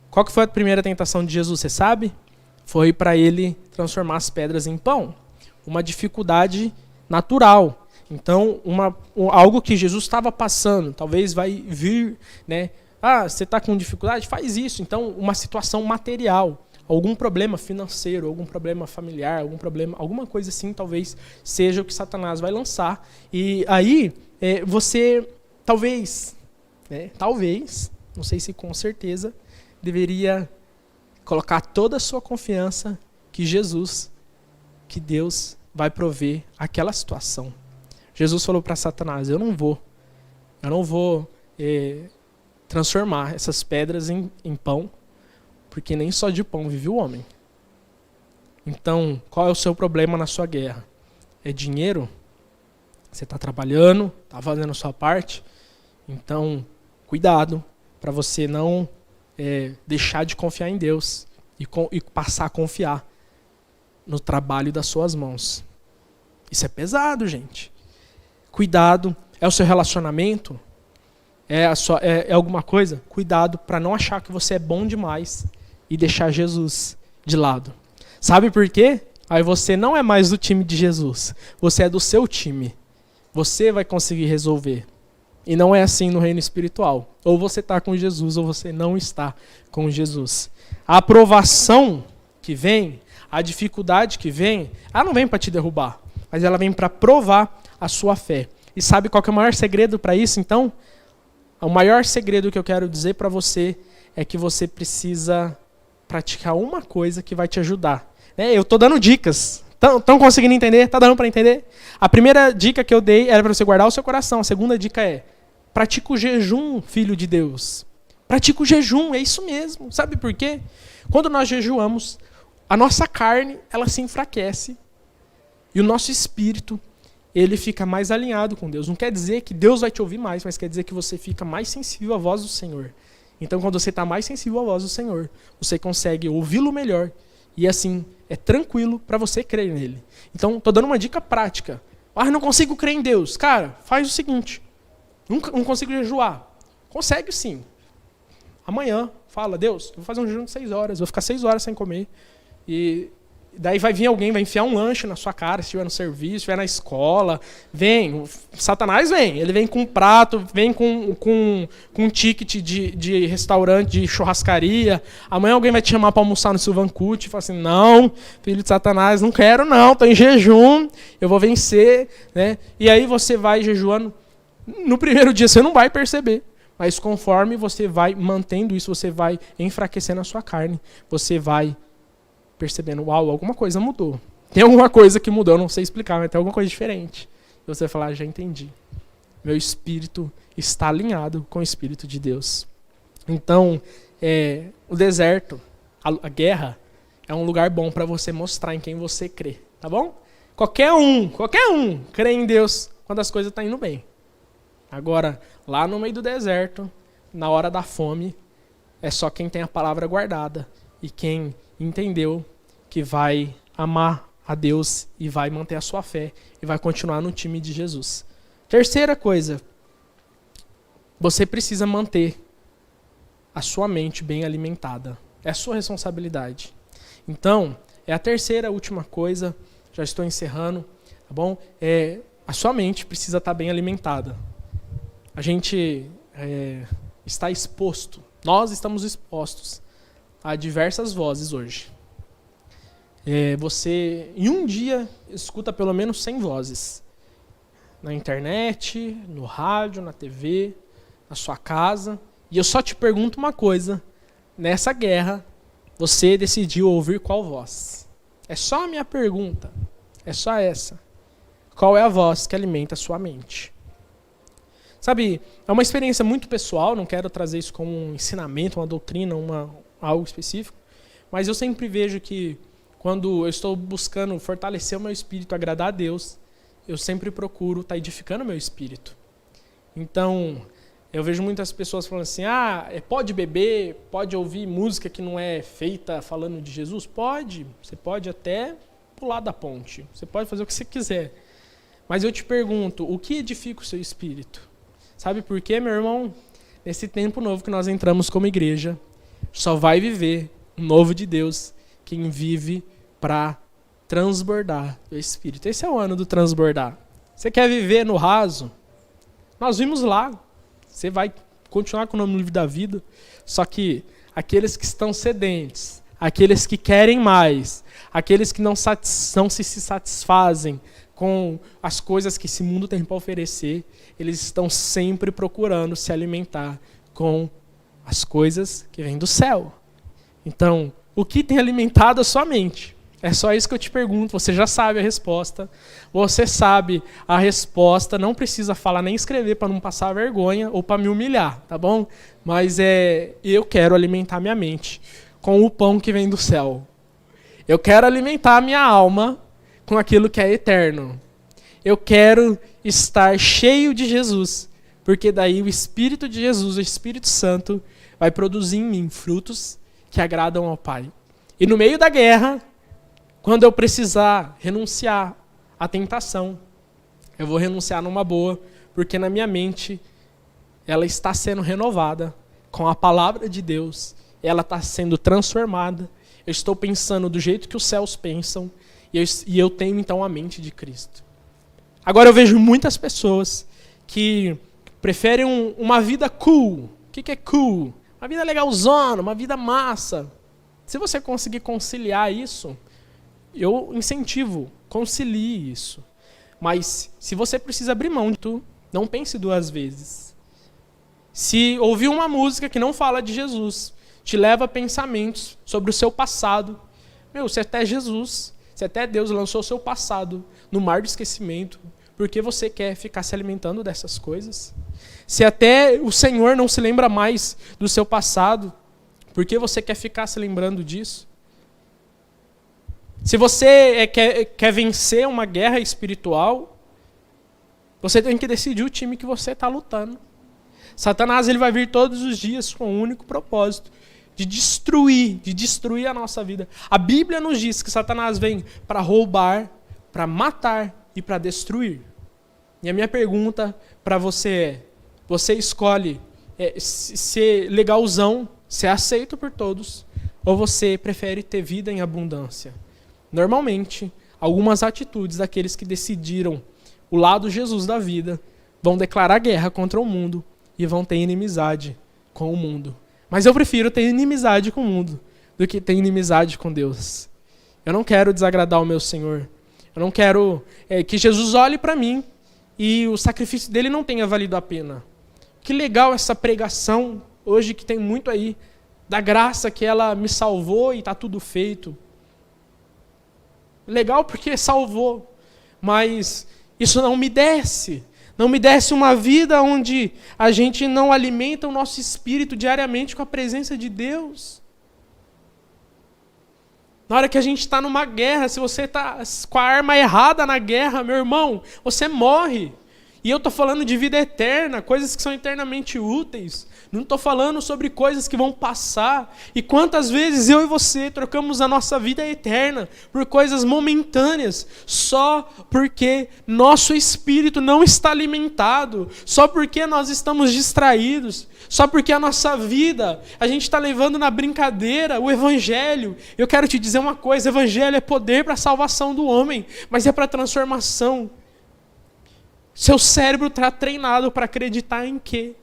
Qual que foi a primeira tentação de Jesus, você sabe? Foi para ele transformar as pedras em pão. Uma dificuldade natural. Então, algo que Jesus estava passando, talvez vai vir, né? Você está com dificuldade? Faz isso. Então, uma situação material, algum problema financeiro, algum problema familiar, alguma coisa assim, talvez seja o que Satanás vai lançar. E aí, você talvez, não sei se com certeza, deveria colocar toda a sua confiança que Jesus, que Deus vai prover aquela situação. Jesus falou para Satanás, eu não vou transformar essas pedras em pão, porque nem só de pão vive o homem. Então, qual é o seu problema na sua guerra? É dinheiro? Você está trabalhando, está fazendo a sua parte? Então, cuidado para você não deixar de confiar em Deus e passar a confiar no trabalho das suas mãos. Isso é pesado, gente. Cuidado. É o seu relacionamento? É alguma coisa? Cuidado para não achar que você é bom demais e deixar Jesus de lado. Sabe por quê? Aí você não é mais do time de Jesus. Você é do seu time. Você vai conseguir resolver. E não é assim no reino espiritual. Ou você está com Jesus ou você não está com Jesus. A aprovação que vem, a dificuldade que vem, ela não vem para te derrubar, mas ela vem para provar a sua fé. E sabe qual que é o maior segredo para isso, então? O maior segredo que eu quero dizer para você é que você precisa praticar uma coisa que vai te ajudar. Eu estou dando dicas. Estão conseguindo entender? Está dando para entender? A primeira dica que eu dei era para você guardar o seu coração. A segunda dica é, pratica o jejum, filho de Deus. Pratica o jejum, é isso mesmo. Sabe por quê? Quando nós jejuamos, a nossa carne, ela se enfraquece. E o nosso espírito, ele fica mais alinhado com Deus. Não quer dizer que Deus vai te ouvir mais, mas quer dizer que você fica mais sensível à voz do Senhor. Então, quando você está mais sensível à voz do Senhor, você consegue ouvi-lo melhor. E assim, é tranquilo para você crer nele. Então, estou dando uma dica prática. Não consigo crer em Deus. Cara, faz o seguinte. Não consigo jejuar. Consegue sim. Amanhã, fala, Deus, eu vou fazer um jejum de 6 horas. Vou ficar 6 horas sem comer. E daí vai vir alguém, vai enfiar um lanche na sua cara, se estiver no serviço, se estiver na escola. Vem, Satanás vem. Ele vem com um prato, vem com um ticket de restaurante, de churrascaria. Amanhã alguém vai te chamar para almoçar no Silvancute e fala assim, não, filho de Satanás, não quero não, estou em jejum, eu vou vencer. Né? E aí você vai jejuando. No primeiro dia você não vai perceber. Mas conforme você vai mantendo isso, você vai enfraquecendo a sua carne. Você vai percebendo, uau, alguma coisa mudou. Tem alguma coisa que mudou, eu não sei explicar, mas tem alguma coisa diferente. E você vai falar, já entendi. Meu espírito está alinhado com o Espírito de Deus. Então, o deserto, a guerra, é um lugar bom para você mostrar em quem você crê. Tá bom? Qualquer um crê em Deus quando as coisas estão indo bem. Agora, lá no meio do deserto, na hora da fome, é só quem tem a palavra guardada e quem entendeu que vai amar a Deus e vai manter a sua fé e vai continuar no time de Jesus. Terceira coisa, você precisa manter a sua mente bem alimentada. É a sua responsabilidade. Então, é a terceira última coisa, já estou encerrando, tá bom? a sua mente precisa estar bem alimentada. A gente está exposto, nós estamos expostos a diversas vozes hoje. Você, em um dia, escuta pelo menos 100 vozes. Na internet, no rádio, na TV, na sua casa. E eu só te pergunto uma coisa. Nessa guerra, você decidiu ouvir qual voz? É só a minha pergunta. É só essa. Qual é a voz que alimenta a sua mente? Sabe, é uma experiência muito pessoal, não quero trazer isso como um ensinamento, uma doutrina, algo específico. Mas eu sempre vejo que quando eu estou buscando fortalecer o meu espírito, agradar a Deus, eu sempre procuro estar edificando o meu espírito. Então, eu vejo muitas pessoas falando assim, pode beber, pode ouvir música que não é feita falando de Jesus? Pode, você pode até pular da ponte, você pode fazer o que você quiser. Mas eu te pergunto, o que edifica o seu espírito? Sabe por quê, meu irmão? Nesse tempo novo que nós entramos como igreja, só vai viver o novo de Deus quem vive para transbordar o Espírito. Esse é o ano do transbordar. Você quer viver no raso? Nós vimos lá. Você vai continuar com o nome no livro da vida. Só que aqueles que estão sedentes, aqueles que querem mais, aqueles que não se satisfazem com as coisas que esse mundo tem para oferecer, eles estão sempre procurando se alimentar com as coisas que vêm do céu. Então, o que tem alimentado a sua mente? É só isso que eu te pergunto, você já sabe a resposta. Você sabe a resposta, não precisa falar nem escrever para não passar vergonha ou para me humilhar, tá bom? Mas eu quero alimentar minha mente com o pão que vem do céu. Eu quero alimentar a minha alma com aquilo que é eterno. Eu quero estar cheio de Jesus, porque daí o Espírito de Jesus, o Espírito Santo, vai produzir em mim frutos que agradam ao Pai. E no meio da guerra, quando eu precisar renunciar à tentação, eu vou renunciar numa boa, porque na minha mente ela está sendo renovada com a palavra de Deus, ela está sendo transformada, eu estou pensando do jeito que os céus pensam, e eu tenho então a mente de Cristo. Agora eu vejo muitas pessoas que preferem uma vida cool. O que é cool? Uma vida legalzona, uma vida massa. Se você conseguir conciliar isso, eu incentivo, concilie isso. Mas se você precisa abrir mão de tudo, não pense duas vezes. Se ouvir uma música que não fala de Jesus, te leva a pensamentos sobre o seu passado, se até Jesus, se até Deus lançou o seu passado no mar do esquecimento, por que você quer ficar se alimentando dessas coisas? Se até o Senhor não se lembra mais do seu passado, por que você quer ficar se lembrando disso? Se você quer vencer uma guerra espiritual, você tem que decidir o time que você está lutando. Satanás ele vai vir todos os dias com um único propósito, de destruir a nossa vida. A Bíblia nos diz que Satanás vem para roubar, para matar e para destruir. E a minha pergunta para você é, você escolhe ser legalzão, ser aceito por todos, ou você prefere ter vida em abundância? Normalmente, algumas atitudes daqueles que decidiram o lado Jesus da vida vão declarar guerra contra o mundo e vão ter inimizade com o mundo. Mas eu prefiro ter inimizade com o mundo do que ter inimizade com Deus. Eu não quero desagradar o meu Senhor. Eu não quero que Jesus olhe para mim e o sacrifício dele não tenha valido a pena. Que legal essa pregação hoje que tem muito aí da graça que ela me salvou e está tudo feito. Legal porque salvou, mas isso não me desce. Não me desce uma vida onde a gente não alimenta o nosso espírito diariamente com a presença de Deus. Na hora que a gente está numa guerra, se você está com a arma errada na guerra, meu irmão, você morre. E eu estou falando de vida eterna, coisas que são eternamente úteis. Não estou falando sobre coisas que vão passar. E quantas vezes eu e você trocamos a nossa vida eterna por coisas momentâneas, só porque nosso espírito não está alimentado, só porque nós estamos distraídos, só porque a nossa vida, a gente está levando na brincadeira o Evangelho. Eu quero te dizer uma coisa, o Evangelho é poder para a salvação do homem, mas é para a transformação. Seu cérebro está treinado para acreditar em quê?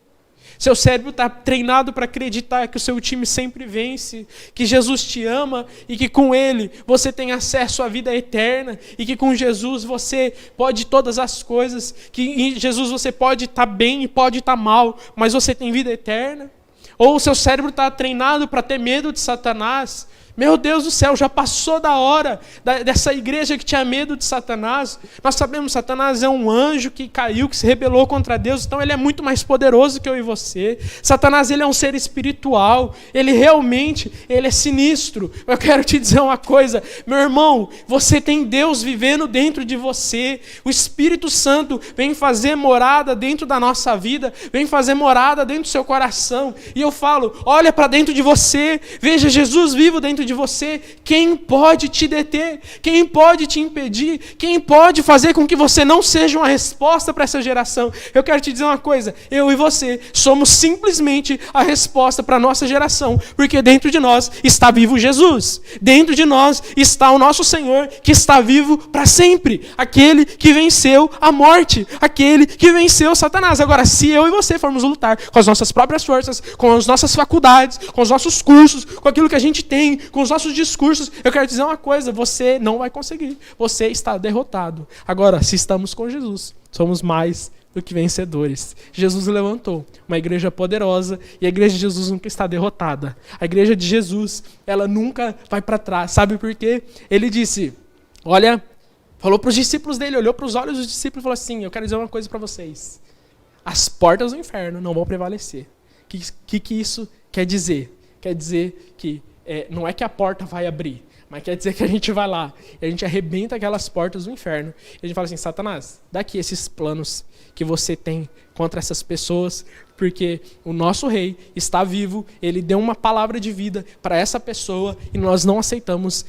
Seu cérebro está treinado para acreditar que o seu time sempre vence, que Jesus te ama e que com Ele você tem acesso à vida eterna e que com Jesus você pode todas as coisas, que em Jesus você pode estar bem e pode estar mal, mas você tem vida eterna? Ou o seu cérebro está treinado para ter medo de Satanás? Meu Deus do céu, já passou da hora dessa igreja que tinha medo de Satanás. Nós sabemos que Satanás é um anjo que caiu, que se rebelou contra Deus, então ele é muito mais poderoso que eu e você. Satanás, ele é um ser espiritual, ele é sinistro. Eu quero te dizer uma coisa, meu irmão, você tem Deus vivendo dentro de você. O Espírito Santo vem fazer morada dentro da nossa vida, vem fazer morada dentro do seu coração. E eu falo, olha para dentro de você, veja Jesus vivo dentro de você. Quem pode te deter? Quem pode te impedir? Quem pode fazer com que você não seja uma resposta para essa geração? Eu quero te dizer uma coisa, eu e você somos simplesmente a resposta para a nossa geração, porque dentro de nós está vivo Jesus, dentro de nós está o nosso Senhor, que está vivo para sempre, aquele que venceu a morte, aquele que venceu Satanás. Agora, se eu e você formos lutar com as nossas próprias forças, com as nossas faculdades, com os nossos cursos, com aquilo que a gente tem, com os nossos discursos, eu quero dizer uma coisa, você não vai conseguir. Você está derrotado. Agora, se estamos com Jesus, somos mais do que vencedores. Jesus levantou uma igreja poderosa e a igreja de Jesus nunca está derrotada. A igreja de Jesus, ela nunca vai para trás. Sabe por quê? Ele disse, olha, falou para os discípulos dele, olhou para os olhos dos discípulos e falou assim, eu quero dizer uma coisa para vocês. As portas do inferno não vão prevalecer. O que isso quer dizer? Quer dizer que não é que a porta vai abrir, mas quer dizer que a gente vai lá e a gente arrebenta aquelas portas do inferno. E a gente fala assim, Satanás, dá aqui esses planos que você tem contra essas pessoas, porque o nosso rei está vivo, ele deu uma palavra de vida para essa pessoa e nós não aceitamos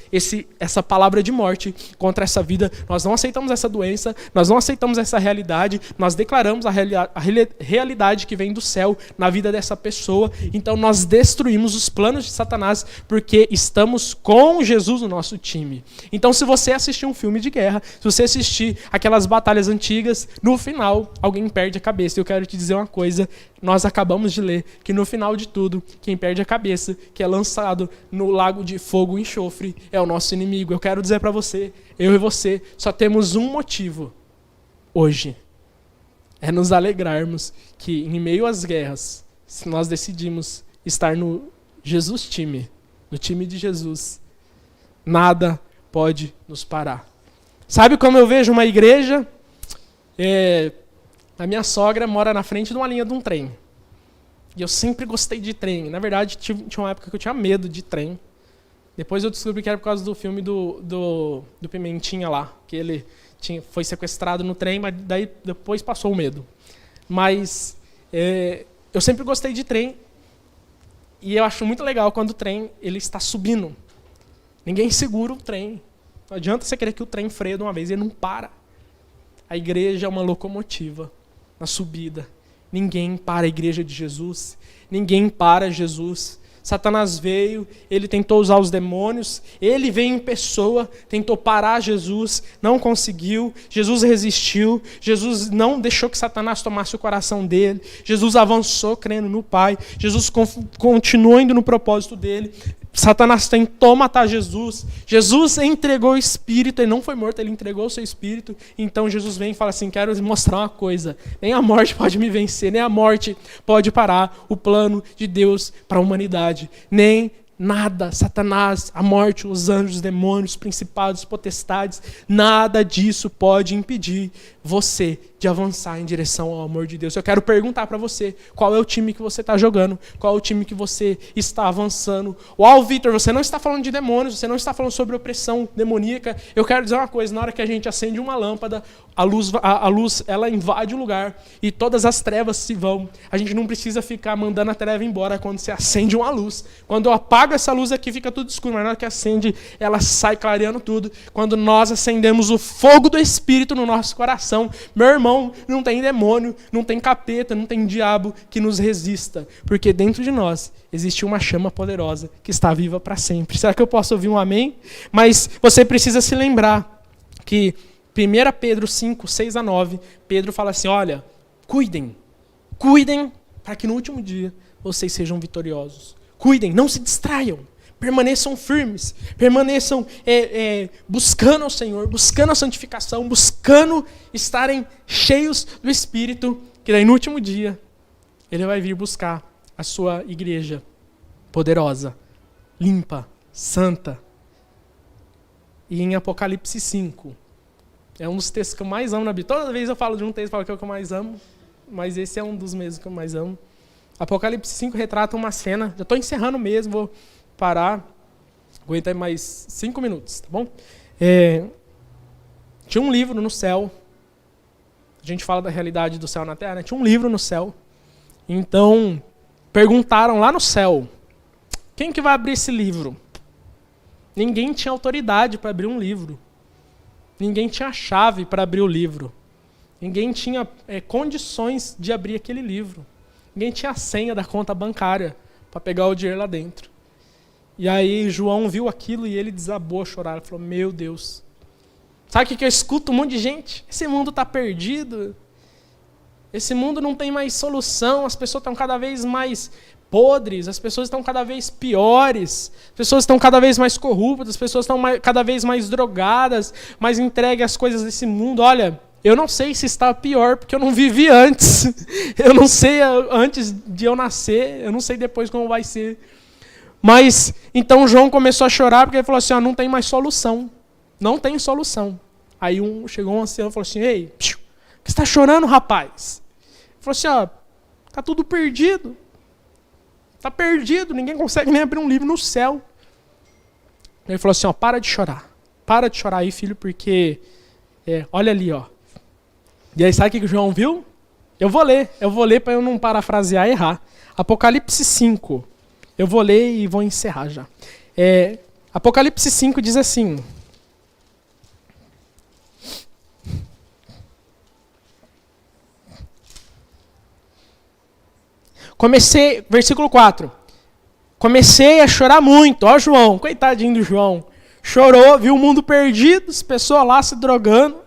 essa palavra de morte contra essa vida, nós não aceitamos essa doença, nós não aceitamos essa realidade, nós declaramos a realidade que vem do céu na vida dessa pessoa, então nós destruímos os planos de Satanás porque estamos com Jesus no nosso time. Então se você assistir um filme de guerra, se você assistir aquelas batalhas antigas, no final alguém perde a cabeça. Eu quero te dizer uma coisa, nós acabamos de ler que no final de tudo, quem perde a cabeça, que é lançado no lago de fogo e enxofre, é o nosso inimigo. Eu quero dizer para você, eu e você, só temos um motivo hoje. É nos alegrarmos que em meio às guerras, se nós decidimos estar no Jesus time, no time de Jesus, nada pode nos parar. Sabe como eu vejo uma igreja? A minha sogra mora na frente de uma linha de um trem. E eu sempre gostei de trem. Na verdade, tinha uma época que eu tinha medo de trem. Depois eu descobri que era por causa do filme do Pimentinha lá. Que ele foi sequestrado no trem, mas daí depois passou o medo. Mas eu sempre gostei de trem. E eu acho muito legal quando o trem ele está subindo. Ninguém segura o trem. Não adianta você querer que o trem freie de uma vez, ele não para. A igreja é uma locomotiva na subida. Ninguém para a igreja de Jesus. Ninguém para Jesus. Satanás veio, ele tentou usar os demônios, ele veio em pessoa, tentou parar Jesus, não conseguiu, Jesus resistiu, Jesus não deixou que Satanás tomasse o coração dele, Jesus avançou crendo no Pai, Jesus continuou indo no propósito dele. Satanás tentou matar Jesus, Jesus entregou o Espírito, ele não foi morto, ele entregou o seu Espírito. Então Jesus vem e fala assim, quero mostrar uma coisa, nem a morte pode me vencer, nem a morte pode parar o plano de Deus para a humanidade, nem nada, Satanás, a morte, os anjos, os demônios, os principados, potestades, nada disso pode impedir você de avançar em direção ao amor de Deus. Eu quero perguntar para você, qual é o time que você está jogando? Qual é o time que você está avançando? Uau, Vitor, você não está falando de demônios, você não está falando sobre opressão demoníaca. Eu quero dizer uma coisa, na hora que a gente acende uma lâmpada, a luz ela invade o lugar e todas as trevas se vão. A gente não precisa ficar mandando a treva embora quando você acende uma luz. Quando eu apago essa luz aqui, fica tudo escuro, mas na hora que acende, ela sai clareando tudo. Quando nós acendemos o fogo do Espírito no nosso coração, meu irmão, não tem demônio, não tem capeta, não tem diabo que nos resista, porque dentro de nós existe uma chama poderosa que está viva para sempre. Será que eu posso ouvir um amém? Mas você precisa se lembrar que 1 Pedro 5, 6-9, Pedro fala assim, olha, cuidem para que no último dia vocês sejam vitoriosos. Cuidem, não se distraiam, permaneçam firmes, permaneçam buscando ao Senhor, buscando a santificação, buscando estarem cheios do Espírito, que daí no último dia Ele vai vir buscar a sua igreja poderosa, limpa, santa. E em Apocalipse 5, é um dos textos que eu mais amo na Bíblia. Toda vez eu falo de um texto, eu falo que é o que eu mais amo, mas esse é um dos mesmos que eu mais amo. Apocalipse 5 retrata uma cena, já estou encerrando mesmo, vou parar, aguentar mais 5 minutos, tá bom? Tinha um livro no céu, a gente fala da realidade do céu na terra, né? Tinha um livro no céu, então perguntaram lá no céu, quem que vai abrir esse livro? Ninguém tinha autoridade para abrir um livro. Ninguém tinha chave para abrir o livro. Ninguém tinha condições de abrir aquele livro. Ninguém tinha a senha da conta bancária para pegar o dinheiro lá dentro. E aí João viu aquilo e ele desabou a chorar. Ele falou, meu Deus. Sabe o que eu escuto um monte de gente? Esse mundo está perdido. Esse mundo não tem mais solução. As pessoas estão cada vez mais podres, as pessoas estão cada vez piores, as pessoas estão cada vez mais corruptas, as pessoas estão cada vez mais drogadas, mais entregues às coisas desse mundo. Olha, eu não sei se está pior, porque eu não vivi antes. Eu não sei antes de eu nascer, eu não sei depois como vai ser. Mas, então João começou a chorar, porque ele falou assim, não tem mais solução. Não tem solução. Aí chegou um ancião e falou assim, ei, por que você está chorando, rapaz? Ele falou assim, está tudo perdido. Está perdido, ninguém consegue nem abrir um livro no céu. Ele falou assim, para de chorar. Para de chorar aí, filho, porque olha ali, ó. E aí, sabe o que o João viu? Eu vou ler para eu não parafrasear e errar. Apocalipse 5. Eu vou ler e vou encerrar já. Apocalipse 5 diz assim. Versículo 4. Comecei a chorar muito. Ó João, coitadinho do João. Chorou, viu o mundo perdido, as pessoas lá se drogando.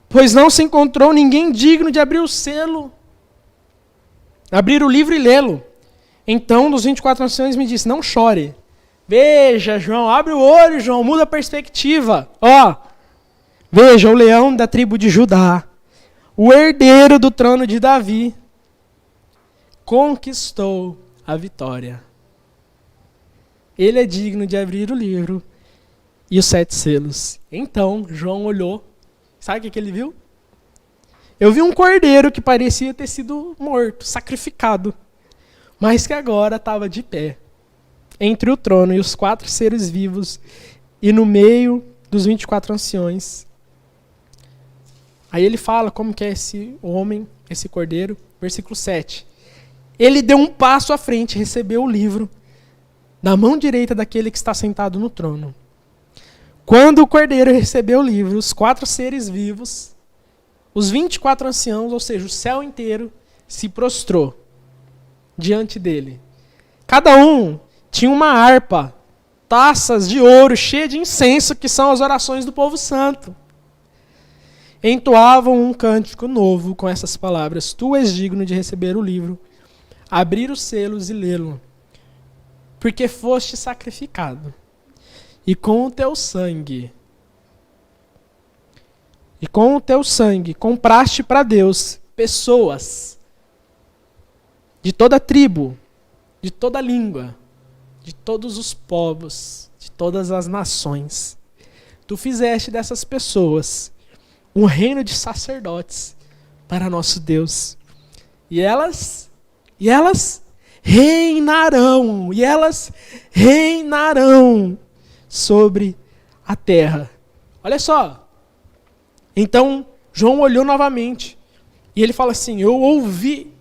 Pois não se encontrou ninguém digno de abrir o selo, abrir o livro e lê-lo. Então, um dos 24 anciões me disse, não chore. Veja, João, abre o olho, João, muda a perspectiva. Ó, veja, o leão da tribo de Judá, o herdeiro do trono de Davi, conquistou a vitória. Ele é digno de abrir o livro e os 7 selos. Então, João olhou. Sabe o que ele viu? Eu vi um cordeiro que parecia ter sido morto, sacrificado, mas que agora estava de pé, entre o trono e os 4 seres vivos, e no meio dos 24 anciões. Aí ele fala como que é esse homem, esse cordeiro, versículo 7. Ele deu um passo à frente e recebeu o livro da mão direita daquele que está sentado no trono. Quando o cordeiro recebeu o livro, os 4 seres vivos, os 24 anciãos, ou seja, o céu inteiro, se prostrou diante dele. Cada um tinha uma harpa, taças de ouro cheias de incenso, que são as orações do povo santo. Entoavam um cântico novo com essas palavras: Tu és digno de receber o livro, abrir os selos e lê-lo, porque foste sacrificado, e com o teu sangue compraste para Deus pessoas de toda tribo, de toda língua, de todos os povos, de todas as nações. Tu fizeste dessas pessoas um reino de sacerdotes para nosso Deus. E elas reinarão, sobre a terra. Olha só. Então, João olhou novamente e ele fala assim: eu ouvi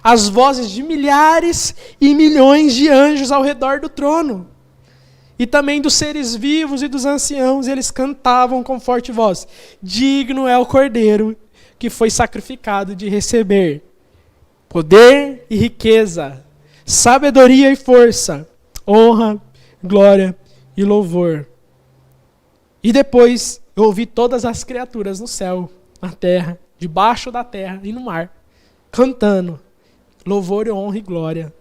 as vozes de milhares e milhões de anjos ao redor do trono, e também dos seres vivos e dos anciãos, e eles cantavam com forte voz: digno é o Cordeiro que foi sacrificado de receber poder e riqueza, sabedoria e força, honra, glória e louvor. E depois eu ouvi todas as criaturas no céu, na terra, debaixo da terra e no mar, cantando, louvor e honra e glória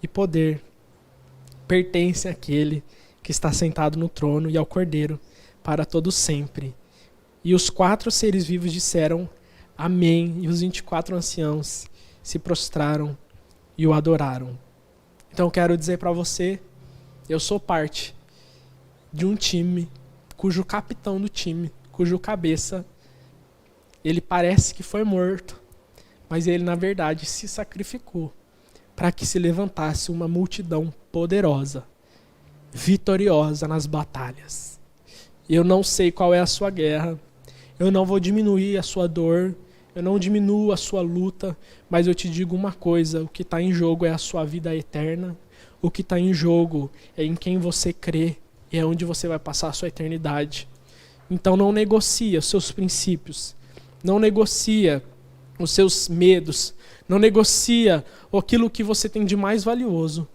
e poder pertence àquele que está sentado no trono e ao Cordeiro para todo sempre. E os 4 seres vivos disseram amém, e os 24 anciãos se prostraram e o adoraram. Então eu quero dizer para você, eu sou parte de um time cujo capitão do time, cujo cabeça, ele parece que foi morto, mas ele na verdade se sacrificou para que se levantasse uma multidão poderosa, vitoriosa nas batalhas. Eu não sei qual é a sua guerra, eu não vou diminuir a sua dor, eu não diminuo a sua luta, mas eu te digo uma coisa, o que está em jogo é a sua vida eterna, o que está em jogo é em quem você crê e é onde você vai passar a sua eternidade. Então não negocia os seus princípios, não negocia os seus medos, não negocia aquilo que você tem de mais valioso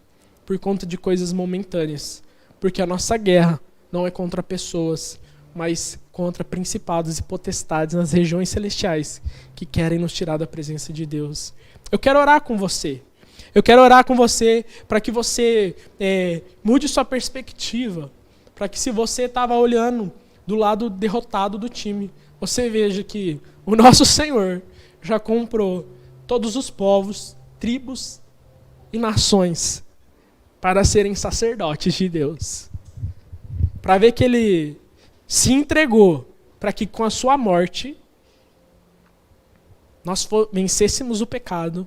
por conta de coisas momentâneas, porque a nossa guerra não é contra pessoas, mas contra principados e potestades nas regiões celestiais que querem nos tirar da presença de Deus. Eu quero orar com você. Eu quero orar com você para que você mude sua perspectiva, para que se você estava olhando do lado derrotado do time, você veja que o nosso Senhor já comprou todos os povos, tribos e nações para serem sacerdotes de Deus. Para ver que Ele se entregou para que com a sua morte nós vencêssemos o pecado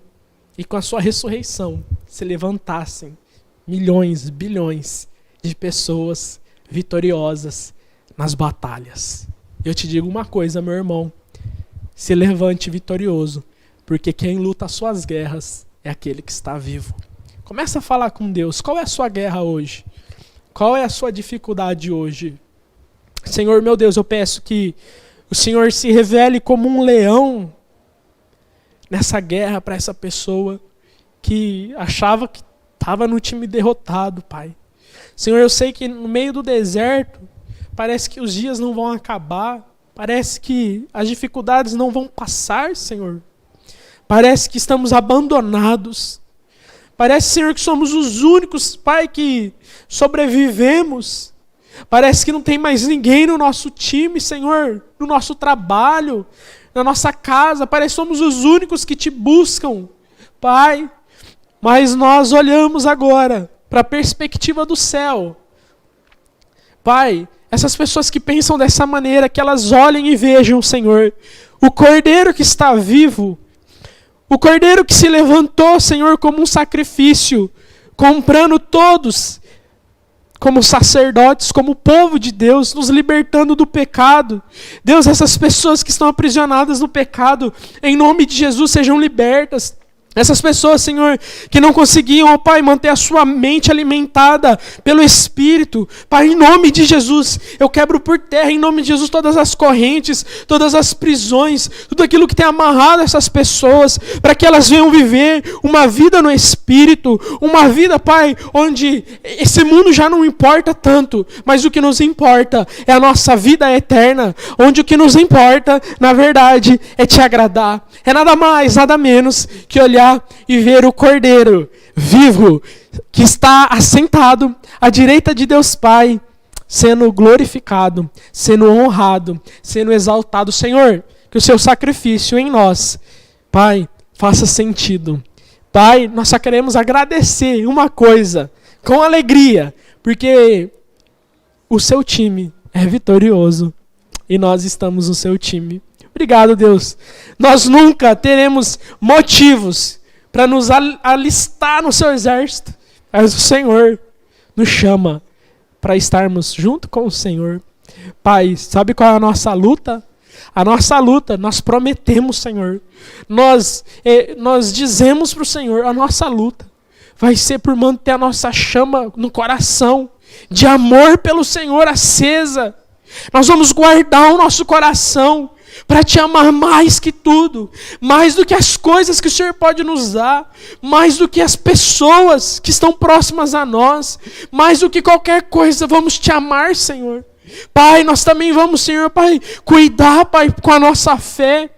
e com a sua ressurreição se levantassem milhões, bilhões de pessoas vitoriosas nas batalhas. Eu te digo uma coisa, meu irmão, se levante vitorioso, porque quem luta as suas guerras é aquele que está vivo. Começa a falar com Deus. Qual é a sua guerra hoje? Qual é a sua dificuldade hoje? Senhor, meu Deus, eu peço que o Senhor se revele como um leão nessa guerra para essa pessoa que achava que estava no time derrotado, Pai. Senhor, eu sei que no meio do deserto parece que os dias não vão acabar, parece que as dificuldades não vão passar, Senhor. Parece que estamos abandonados. Parece, Senhor, que somos os únicos, Pai, que sobrevivemos. Parece que não tem mais ninguém no nosso time, Senhor, no nosso trabalho, na nossa casa. Parece que somos os únicos que te buscam, Pai. Mas nós olhamos agora para a perspectiva do céu. Pai, essas pessoas que pensam dessa maneira, que elas olhem e vejam, Senhor, o Cordeiro que está vivo, o Cordeiro que se levantou, Senhor, como um sacrifício, comprando todos como sacerdotes, como povo de Deus, nos libertando do pecado. Deus, essas pessoas que estão aprisionadas no pecado, em nome de Jesus, sejam libertas. Essas pessoas, Senhor, que não conseguiam, ó Pai, manter a sua mente alimentada pelo Espírito, Pai, em nome de Jesus, eu quebro por terra, em nome de Jesus, todas as correntes, todas as prisões, tudo aquilo que tem amarrado essas pessoas, para que elas venham viver uma vida no Espírito, uma vida, Pai, onde esse mundo já não importa tanto, mas o que nos importa é a nossa vida eterna, onde o que nos importa, na verdade, é te agradar, é nada mais, nada menos que olhar e ver o Cordeiro vivo que está assentado à direita de Deus Pai, sendo glorificado, sendo honrado, sendo exaltado. Senhor, que o seu sacrifício em nós, Pai, faça sentido. Pai, nós só queremos agradecer uma coisa, com alegria, porque o seu time é vitorioso e nós estamos no seu time. Obrigado, Deus. Nós nunca teremos motivos para nos alistar no seu exército, mas o Senhor nos chama para estarmos junto com o Senhor. Pai, sabe qual é a nossa luta? A nossa luta, nós prometemos, Senhor. Nós dizemos para o Senhor, a nossa luta vai ser por manter a nossa chama no coração, de amor pelo Senhor acesa. Nós vamos guardar o nosso coração para te amar mais que tudo, mais do que as coisas que o Senhor pode nos dar, mais do que as pessoas que estão próximas a nós, mais do que qualquer coisa, vamos te amar, Senhor. Pai, nós também vamos, Senhor, Pai, cuidar, Pai, com a nossa fé.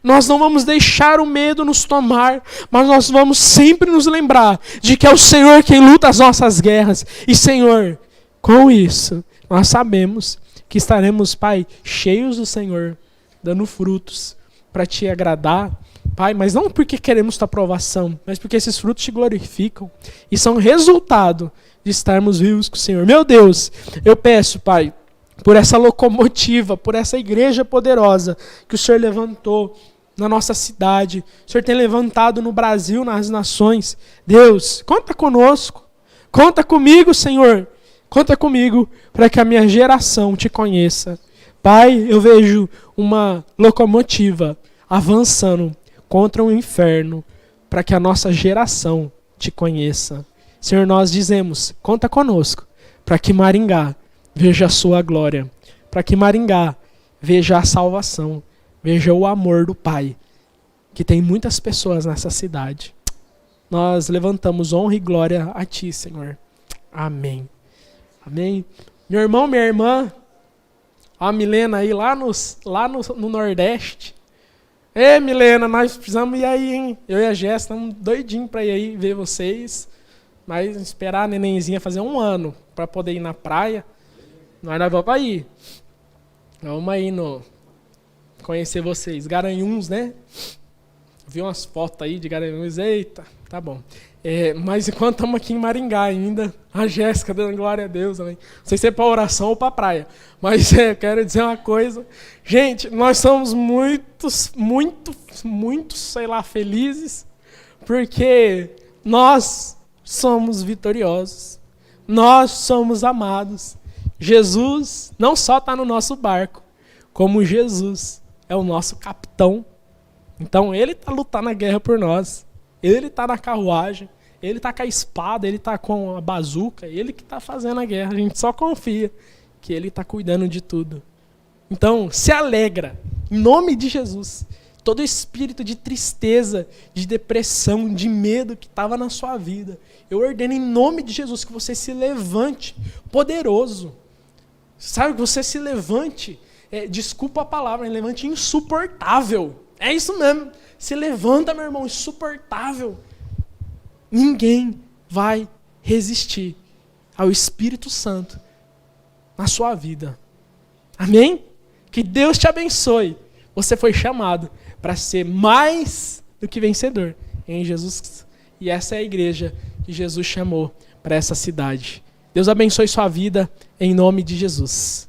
Nós não vamos deixar o medo nos tomar, mas nós vamos sempre nos lembrar de que é o Senhor quem luta as nossas guerras. E, Senhor, com isso, nós sabemos que estaremos, Pai, cheios do Senhor, dando frutos para Te agradar, Pai, mas não porque queremos Tua aprovação, mas porque esses frutos Te glorificam e são resultado de estarmos vivos com o Senhor. Meu Deus, eu peço, Pai, por essa locomotiva, por essa igreja poderosa que o Senhor levantou na nossa cidade, o Senhor tem levantado no Brasil, nas nações. Deus, conta conosco, conta comigo, Senhor, conta comigo para que a minha geração Te conheça. Pai, eu vejo uma locomotiva avançando contra o inferno para que a nossa geração Te conheça. Senhor, nós dizemos, conta conosco para que Maringá veja a Sua glória, para que Maringá veja a salvação, veja o amor do Pai, que tem muitas pessoas nessa cidade. Nós levantamos honra e glória a Ti, Senhor. Amém. Amém. Meu irmão, minha irmã, a Milena aí lá no Nordeste. Ei, Milena, nós precisamos ir aí, hein? Eu e a Jéssica estamos doidinhos para ir aí ver vocês, mas esperar a nenenzinha fazer 1 ano para poder ir na praia. Nós vamos aí. Vamos aí conhecer vocês. Garanhuns, né? Vi umas fotos aí de Garanhuns. Eita, tá bom. Mas enquanto estamos aqui em Maringá ainda, a Jéssica dando glória a Deus também. Não sei se é para oração ou para praia. Mas quero dizer uma coisa. Gente, nós somos muito, sei lá, felizes. Porque nós somos vitoriosos. Nós somos amados. Jesus não só está no nosso barco, como Jesus é o nosso capitão. Então Ele está lutando a guerra por nós. Ele está na carruagem, Ele está com a espada, Ele está com a bazuca, Ele que está fazendo a guerra. A gente só confia que Ele está cuidando de tudo. Então, se alegra, em nome de Jesus. Todo espírito de tristeza, de depressão, de medo que estava na sua vida, eu ordeno em nome de Jesus que você se levante poderoso. Sabe, que você se levante, desculpa a palavra, levante insuportável. É isso mesmo. Se levanta, meu irmão, insuportável. Ninguém vai resistir ao Espírito Santo na sua vida. Amém? Que Deus te abençoe. Você foi chamado para ser mais do que vencedor em Jesus Cristo. E essa é a igreja que Jesus chamou para essa cidade. Deus abençoe sua vida em nome de Jesus.